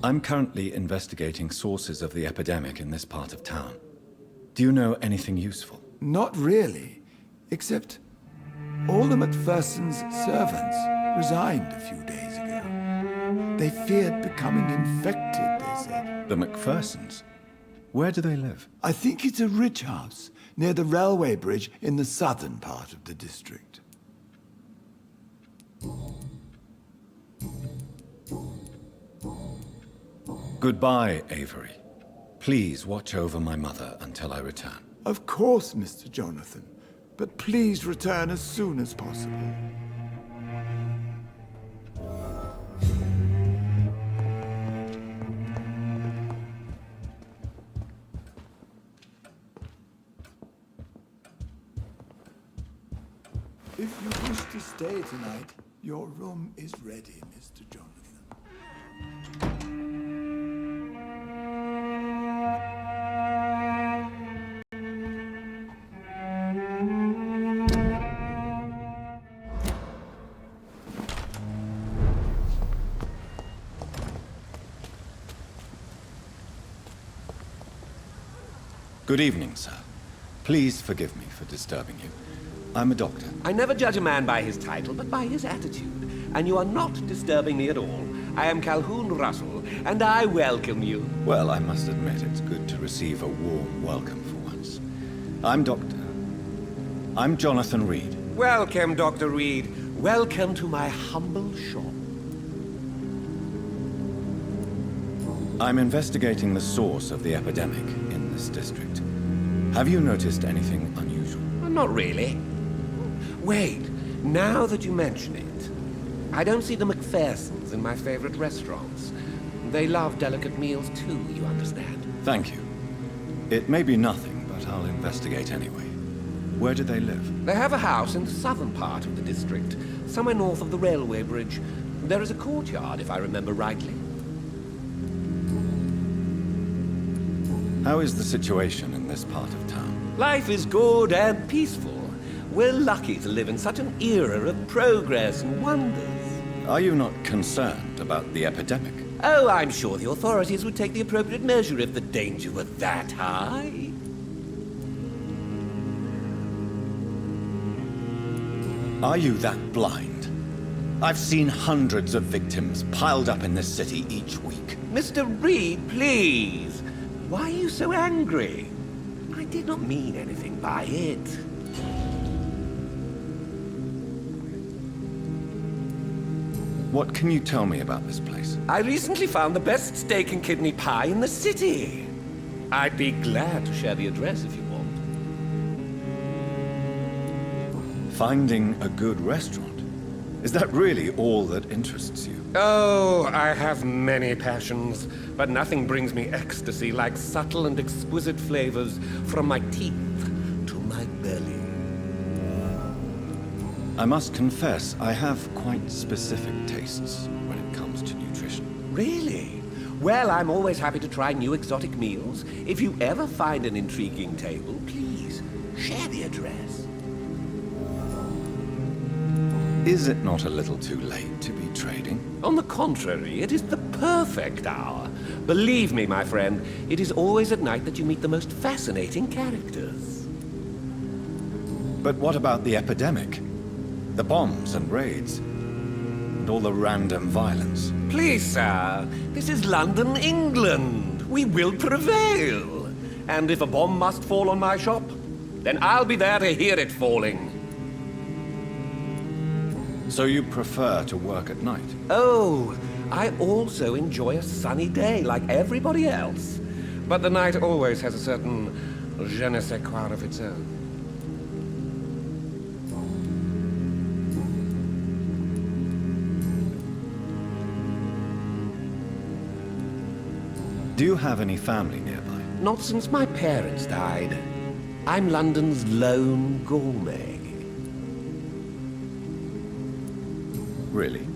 I'm currently investigating sources of the epidemic in this part of town. Do you know anything useful? Not really, except all the MacPherson's servants resigned a few days ago. They feared becoming infected, they said. The MacPhersons? Where do they live? I think it's a rich house near the railway bridge in the southern part of the district. Goodbye, Avery. Please watch over my mother until I return. Of course, Mr. Jonathan. But please return as soon as possible. If you wish to stay tonight, your room is ready, Mr. Jonathan. Good evening, sir. Please forgive me for disturbing you. I'm a doctor. I never judge a man by his title, but by his attitude. And you are not disturbing me at all. I am Calhoun Russell, and I welcome you. Well, I must admit it's good to receive a warm welcome for once. I'm Jonathan Reed. Welcome, Dr. Reed. Welcome to my humble shop. I'm investigating the source of the epidemic in this district. Have you noticed anything unusual? Not really. Wait, now that you mention it, I don't see the MacPhersons in my favorite restaurants. They love delicate meals too, you understand? Thank you. It may be nothing, but I'll investigate anyway. Where do they live? They have a house in the southern part of the district, somewhere north of the railway bridge. There is a courtyard, if I remember rightly. How is the situation in this part of town? Life is good and peaceful. We're lucky to live in such an era of progress and wonders. Are you not concerned about the epidemic? Oh, I'm sure the authorities would take the appropriate measure if the danger were that high. Are you that blind? I've seen hundreds of victims piled up in this city each week. Mr. Reed, please. Why are you so angry? I did not mean anything by it. What can you tell me about this place? I recently found the best steak and kidney pie in the city. I'd be glad to share the address if you want. Finding a good restaurant? Is that really all that interests you? Oh, I have many passions, but nothing brings me ecstasy like subtle and exquisite flavors from my teeth to my belly. I must confess, I have quite specific tastes when it comes to nutrition. Really? Well, I'm always happy to try new exotic meals. If you ever find an intriguing table, please share the address. Is it not a little too late to be trading? On the contrary, it is the perfect hour. Believe me, my friend, it is always at night that you meet the most fascinating characters. But what about the epidemic? The bombs and raids? And all the random violence? Please, sir, this is London, England. We will prevail. And if a bomb must fall on my shop, then I'll be there to hear it falling. So you prefer to work at night? Oh, I also enjoy a sunny day like everybody else. But the night always has a certain je ne sais quoi of its own. Do you have any family nearby? Not since my parents died. I'm London's lone gourmet. Really?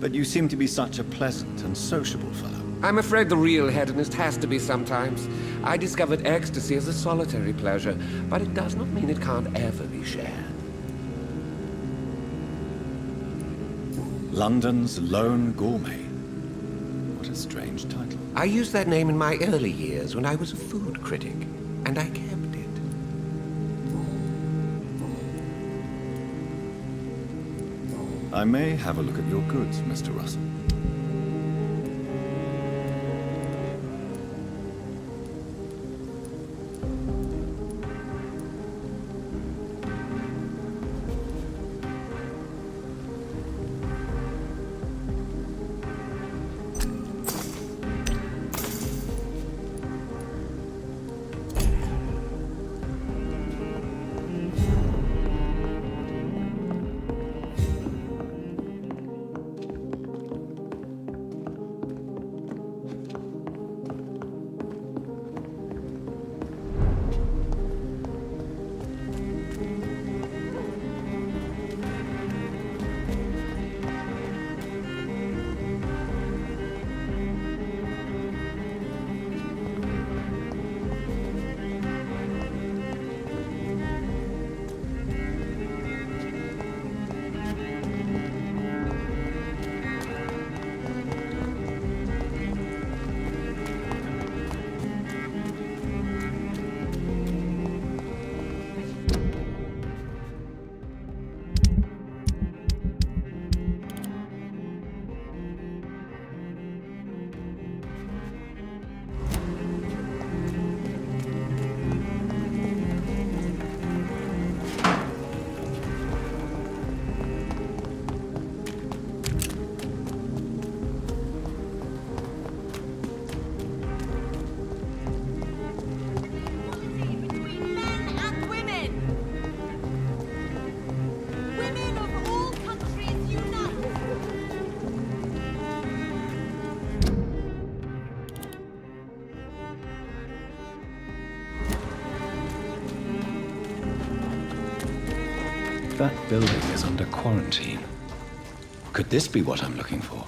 But you seem to be such a pleasant and sociable fellow. I'm afraid the real hedonist has to be sometimes. I discovered ecstasy as a solitary pleasure, but it does not mean it can't ever be shared. London's Lone Gourmet. What a strange title. I used that name in my early years when I was a food critic, and I kept it. I may have a look at your goods, Mr. Russell. That building is under quarantine. Could this be what I'm looking for?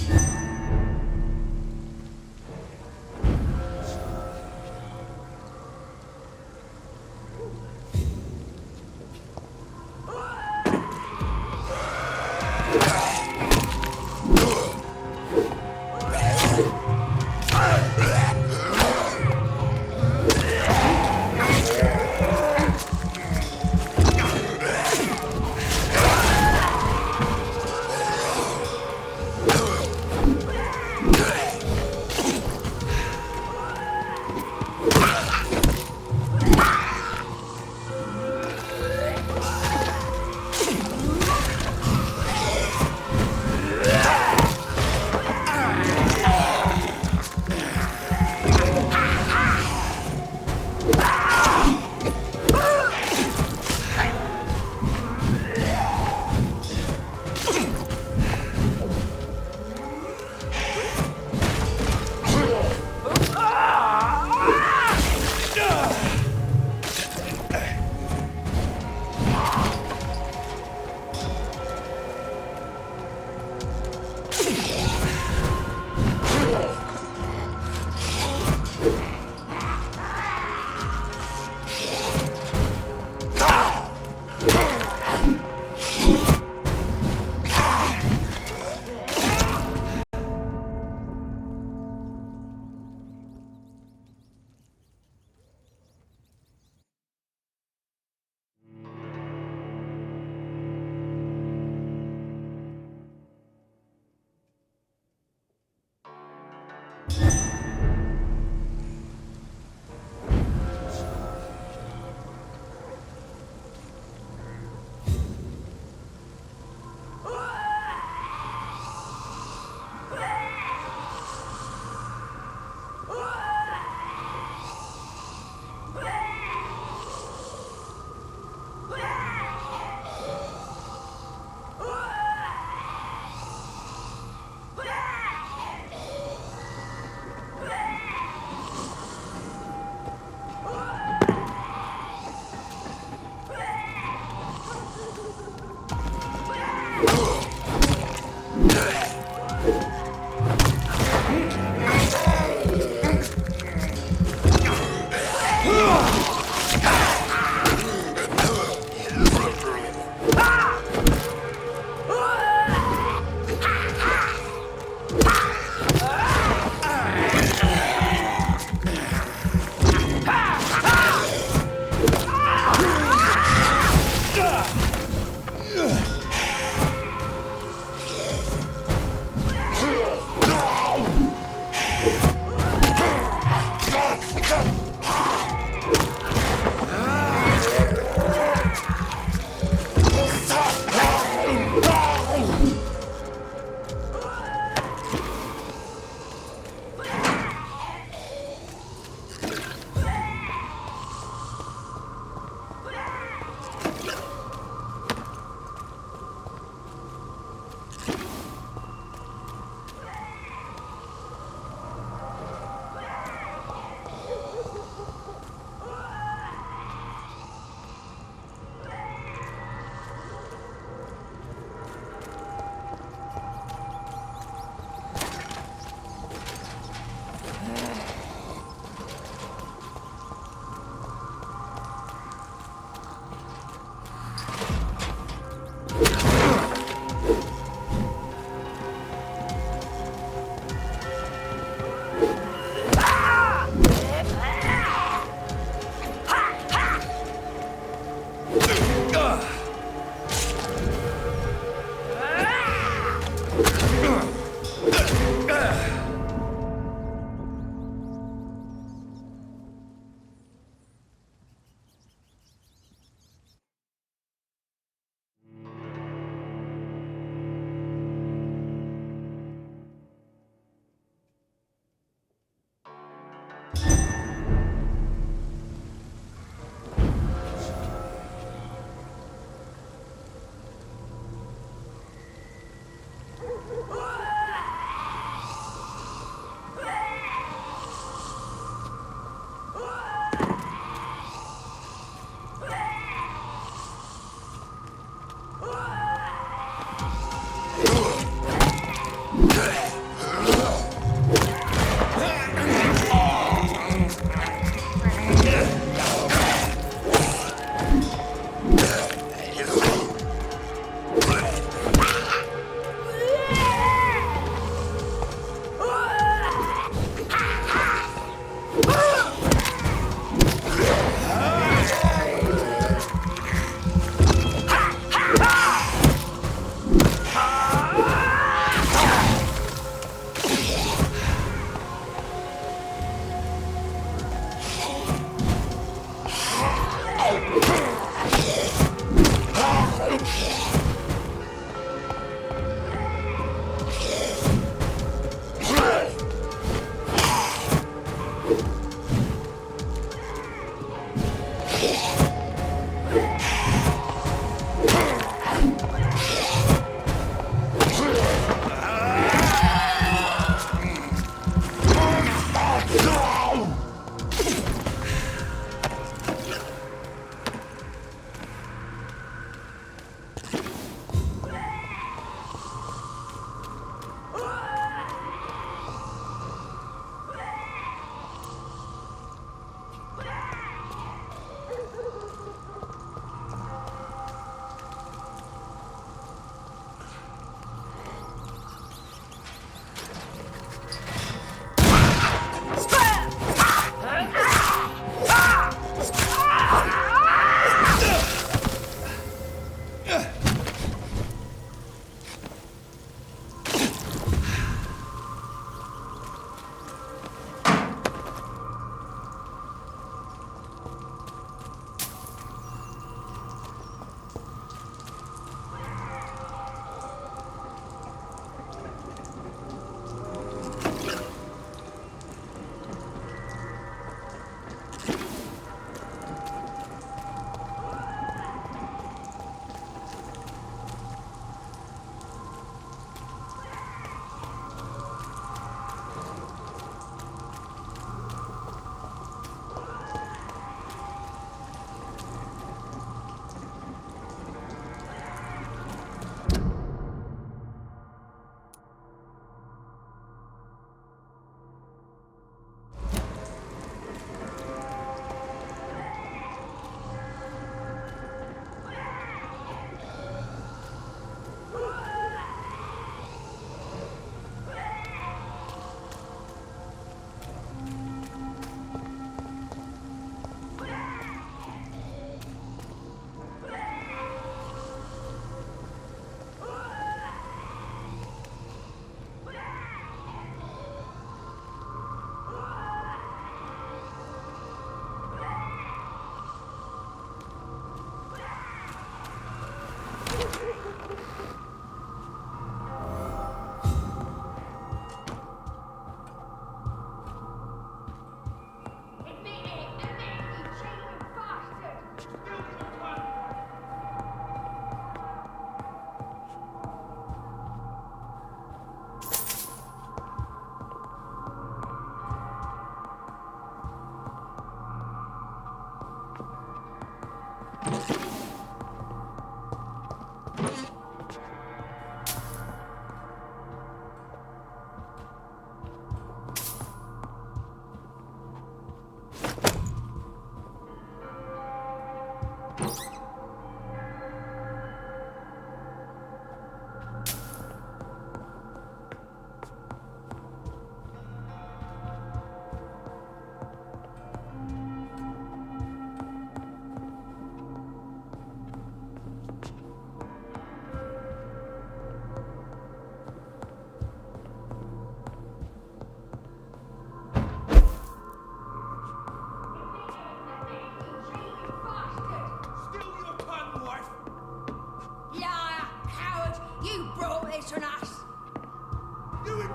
Ugh!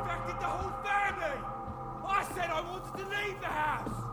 infected the whole family! I said I wanted to leave the house!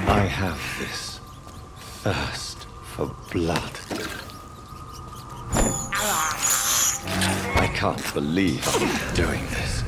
I have this thirst for blood. I can't believe I'm doing this.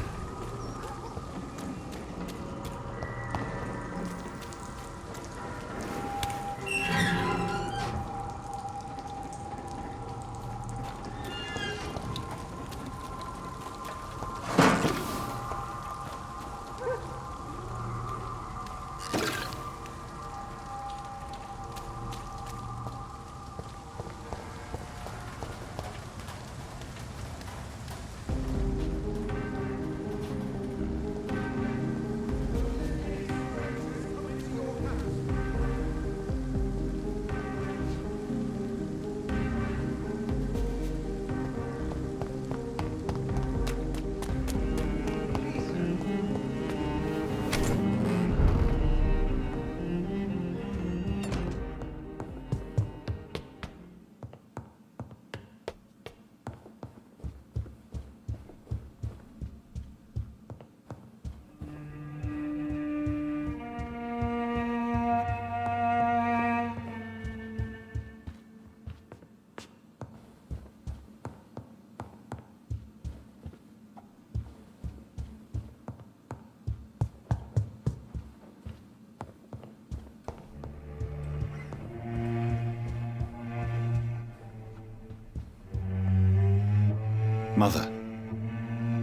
Mother,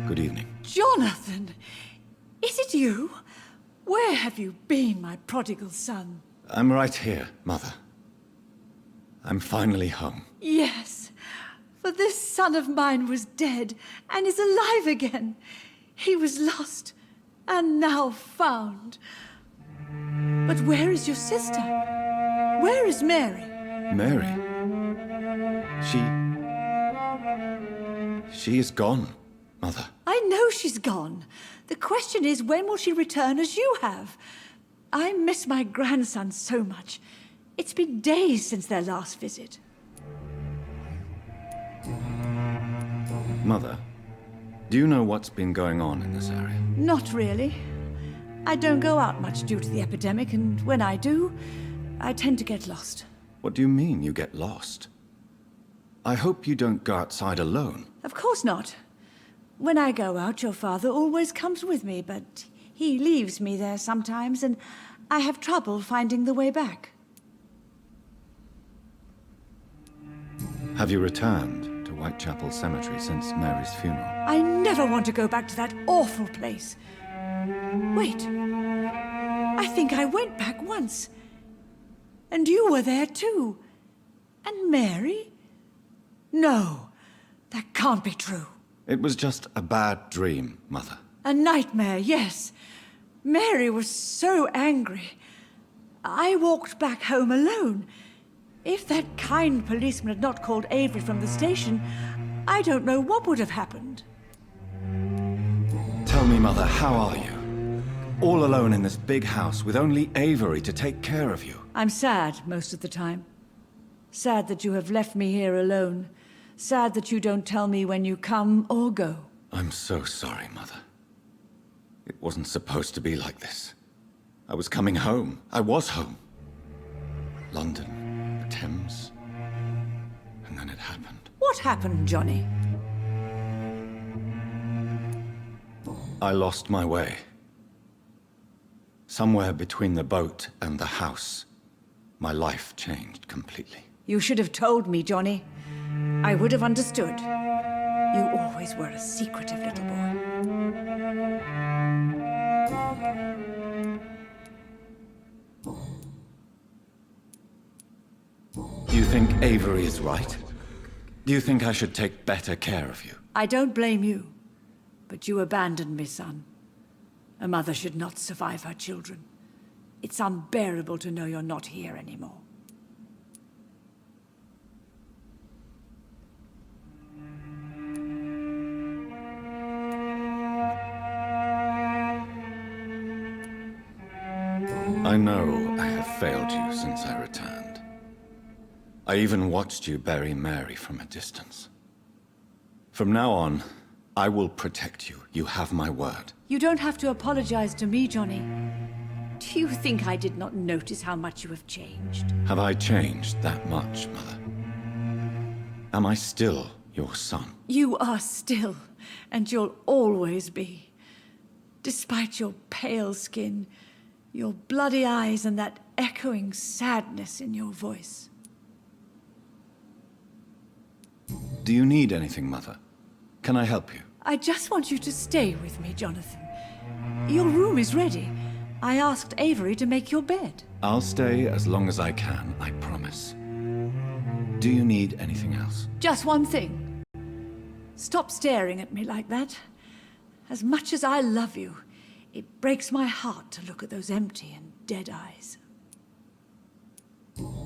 good evening. Jonathan! Is it you? Where have you been, my prodigal son? I'm right here, Mother. I'm finally home. Yes, for this son of mine was dead and is alive again. He was lost and now found. But where is your sister? Where is Mary? Mary? She is gone, Mother. I know she's gone. The question is, when will she return as you have? I miss my grandson so much. It's been days since their last visit. Mother, do you know what's been going on in this area? Not really. I don't go out much due to the epidemic, and when I do, I tend to get lost. What do you mean you get lost? I hope you don't go outside alone. Of course not. When I go out, your father always comes with me, but he leaves me there sometimes, and I have trouble finding the way back. Have you returned to Whitechapel Cemetery since Mary's funeral? I never want to go back to that awful place. Wait. I think I went back once. And you were there too. And Mary? No, that can't be true. It was just a bad dream, Mother. A nightmare, yes. Mary was so angry. I walked back home alone. If that kind policeman had not called Avery from the station, I don't know what would have happened. Tell me, Mother, how are you? All alone in this big house with only Avery to take care of you. I'm sad most of the time. Sad that you have left me here alone. Sad that you don't tell me when you come or go. I'm so sorry, Mother. It wasn't supposed to be like this. I was coming home. I was home. London, the Thames, and then it happened. What happened, Johnny? I lost my way. Somewhere between the boat and the house, my life changed completely. You should have told me, Johnny. I would have understood. You always were a secretive little boy. Do you think Avery is right? Do you think I should take better care of you? I don't blame you. But you abandoned me, son. A mother should not survive her children. It's unbearable to know you're not here anymore. I know I have failed you since I returned. I even watched you bury Mary from a distance. From now on, I will protect you. You have my word. You don't have to apologize to me, Johnny. Do you think I did not notice how much you have changed? Have I changed that much, Mother? Am I still your son? You are still, and you'll always be. Despite your pale skin, your bloody eyes, and that echoing sadness in your voice. Do you need anything, Mother? Can I help you? I just want you to stay with me, Jonathan. Your room is ready. I asked Avery to make your bed. I'll stay as long as I can, I promise. Do you need anything else? Just one thing. Stop staring at me like that. As much as I love you, it breaks my heart to look at those empty and dead eyes.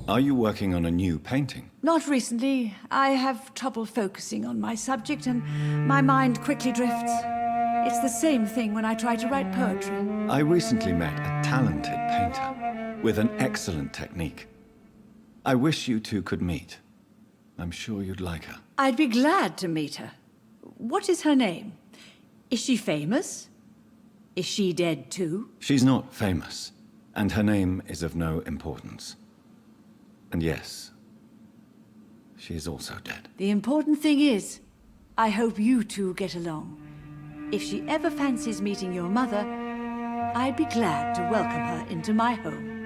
Are you working on a new painting? Not recently. I have trouble focusing on my subject and my mind quickly drifts. It's the same thing when I try to write poetry. I recently met a talented painter with an excellent technique. I wish you two could meet. I'm sure you'd like her. I'd be glad to meet her. What is her name? Is she famous? Is she dead too? She's not famous, and her name is of no importance. And yes, she is also dead. The important thing is, I hope you two get along. If she ever fancies meeting your mother, I'd be glad to welcome her into my home.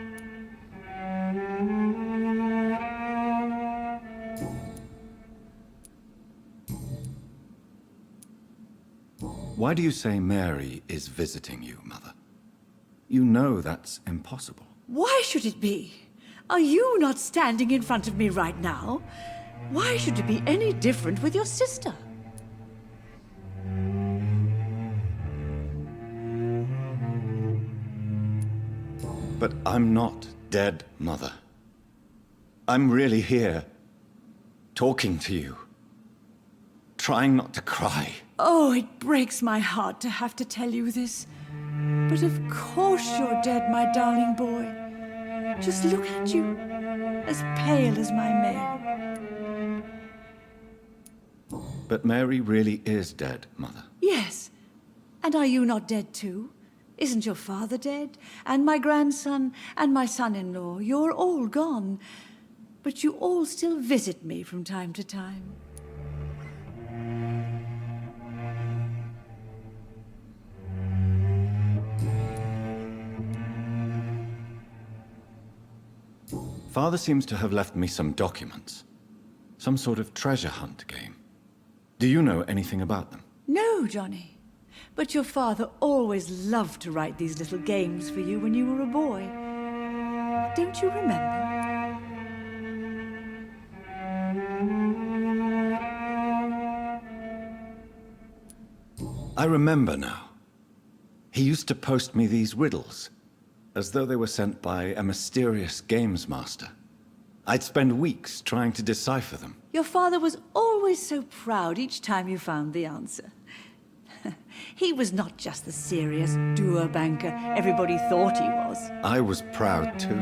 Why do you say Mary is visiting you, Mother? You know that's impossible. Why should it be? Are you not standing in front of me right now? Why should it be any different with your sister? But I'm not dead, Mother. I'm really here, talking to you, trying not to cry. Oh, it breaks my heart to have to tell you this. But of course you're dead, my darling boy. Just look at you, as pale as my Mary. But Mary really is dead, Mother. Yes. And are you not dead too? Isn't your father dead? And my grandson, and my son-in-law, you're all gone. But you all still visit me from time to time. Father seems to have left me some documents. Some sort of treasure hunt game. Do you know anything about them? No, Johnny. But your father always loved to write these little games for you when you were a boy. Don't you remember? I remember now. He used to post me these riddles, as though they were sent by a mysterious games master. I'd spend weeks trying to decipher them. Your father was always so proud each time you found the answer. He was not just the serious doer banker everybody thought he was. I was proud too.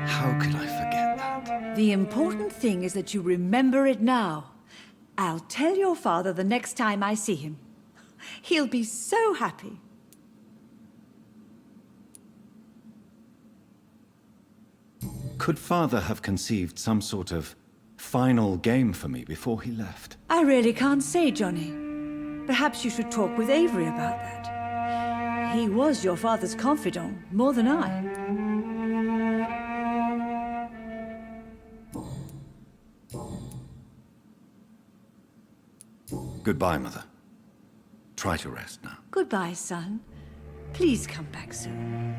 How could I forget that? The important thing is that you remember it now. I'll tell your father the next time I see him. He'll be so happy. Could Father have conceived some sort of final game for me before he left? I really can't say, Johnny. Perhaps you should talk with Avery about that. He was your father's confidant, more than I. Goodbye, Mother. Try to rest now. Goodbye, son. Please come back soon.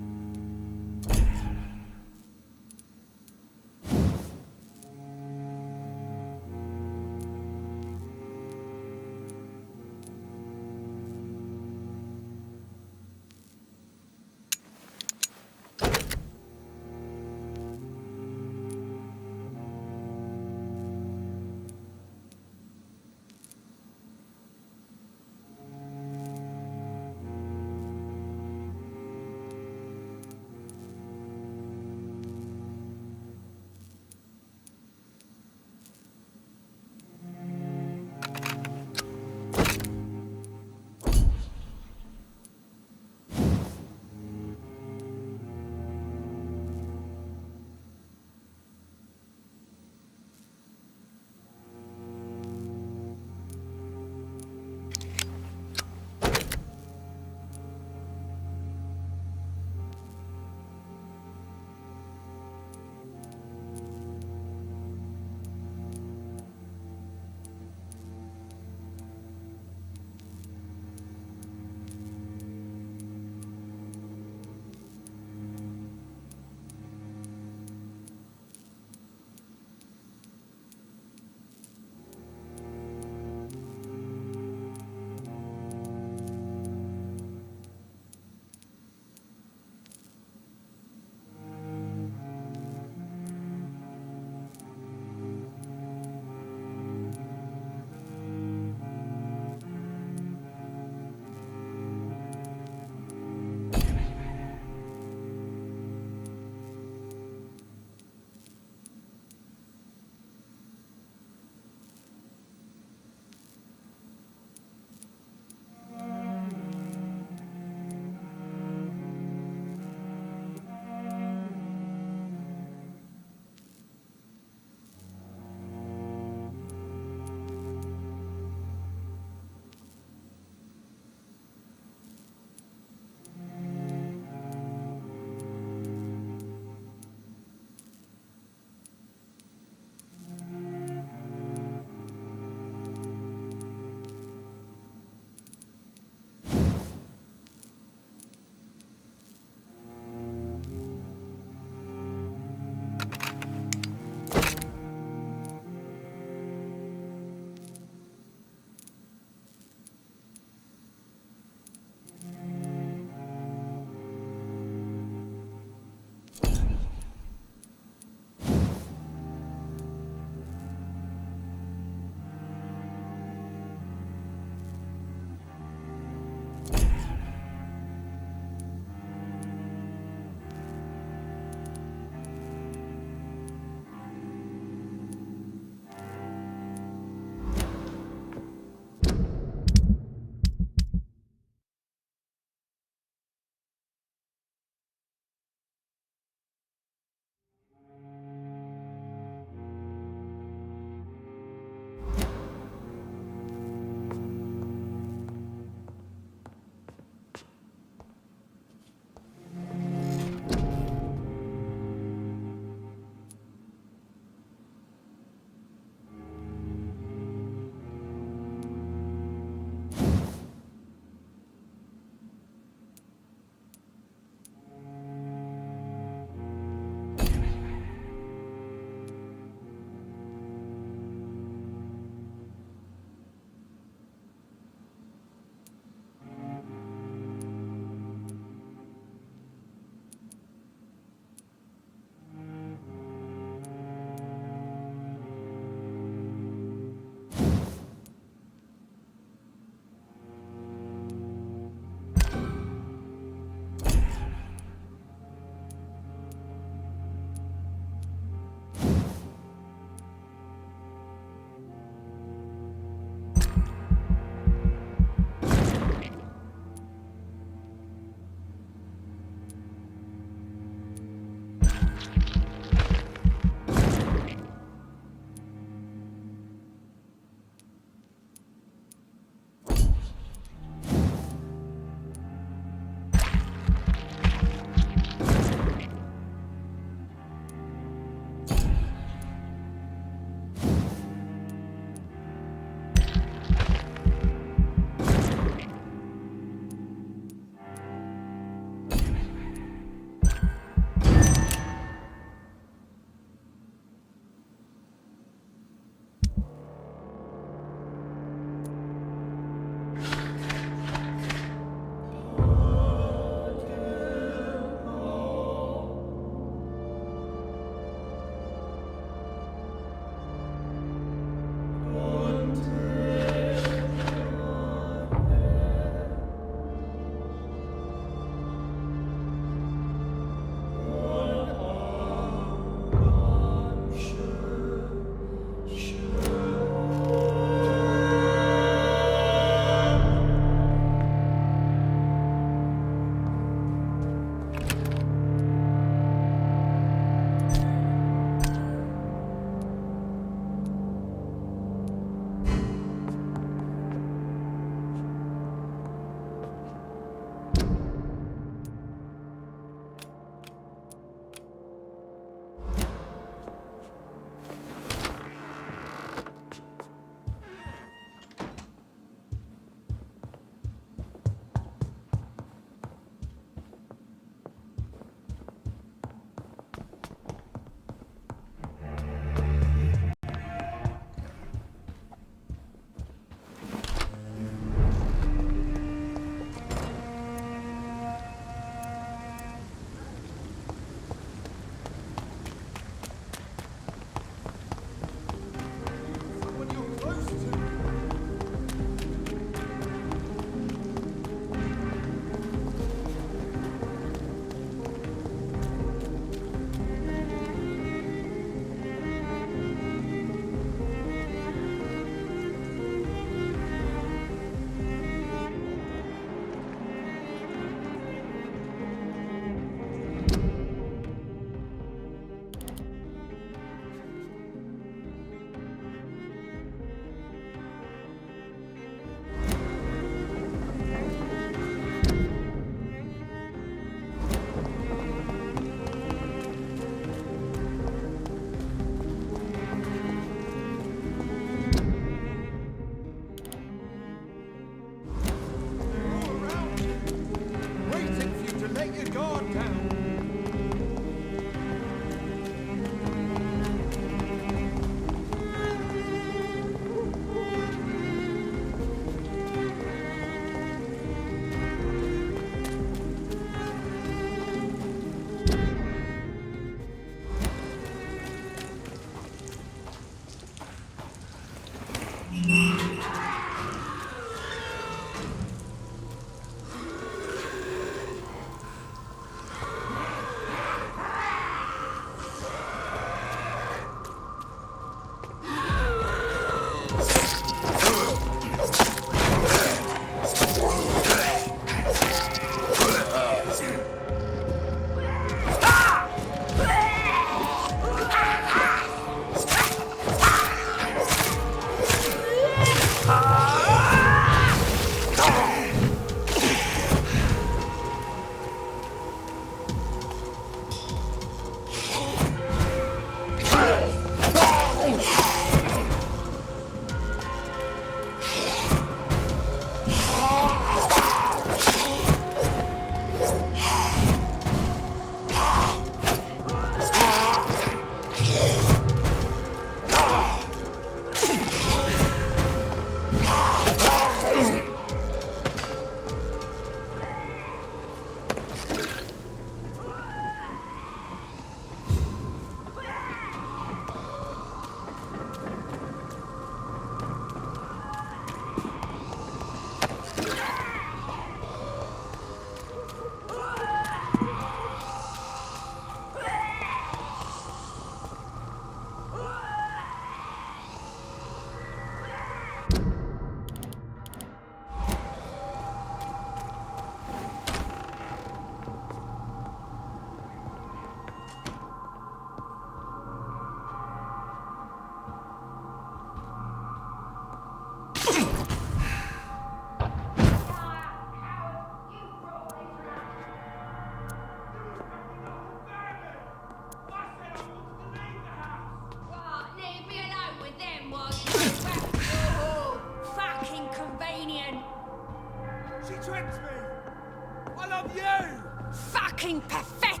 fucking pathetic!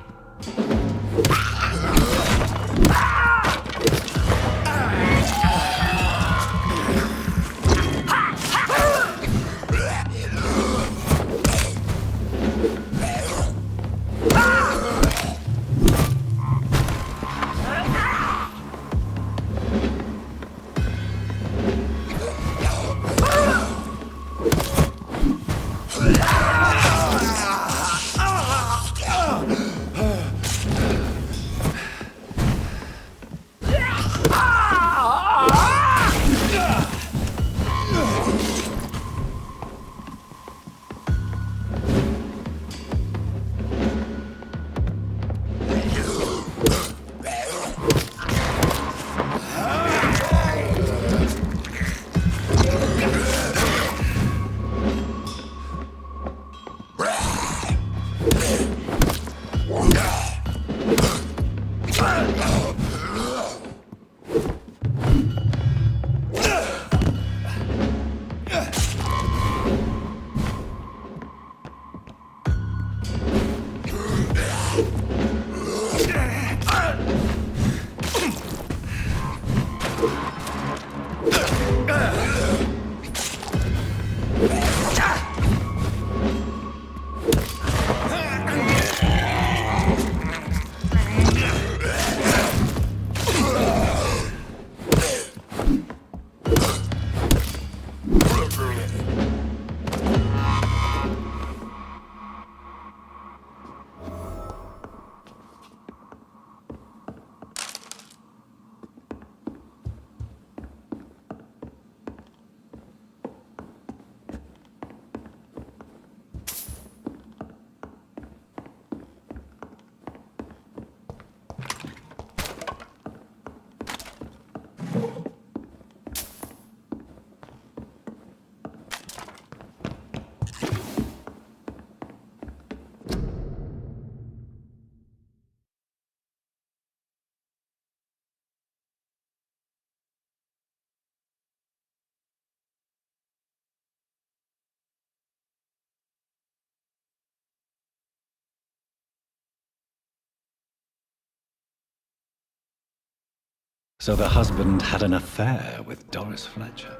So the husband had an affair with Doris Fletcher.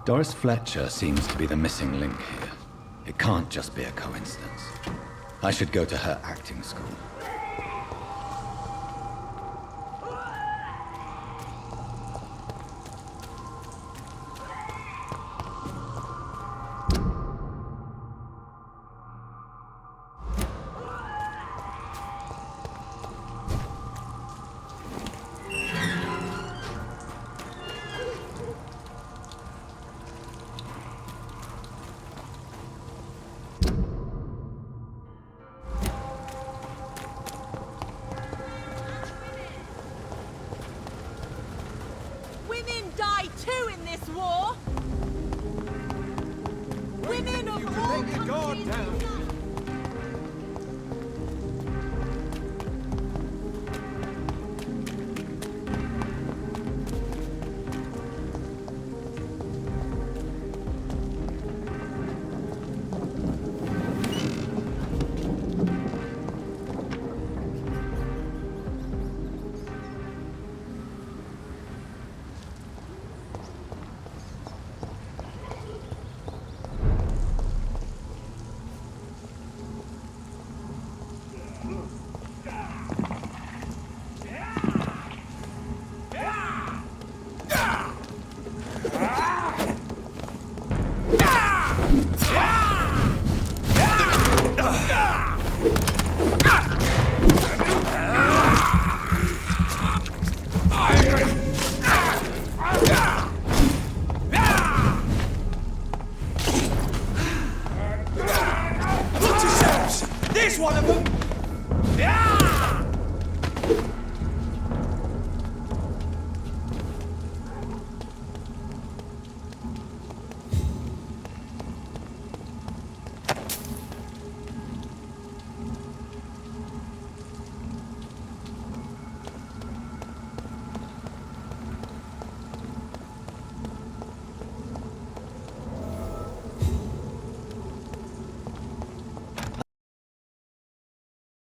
Doris Fletcher seems to be the missing link here. It can't just be a coincidence. I should go to her acting school.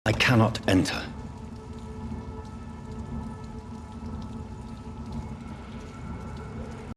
I cannot enter.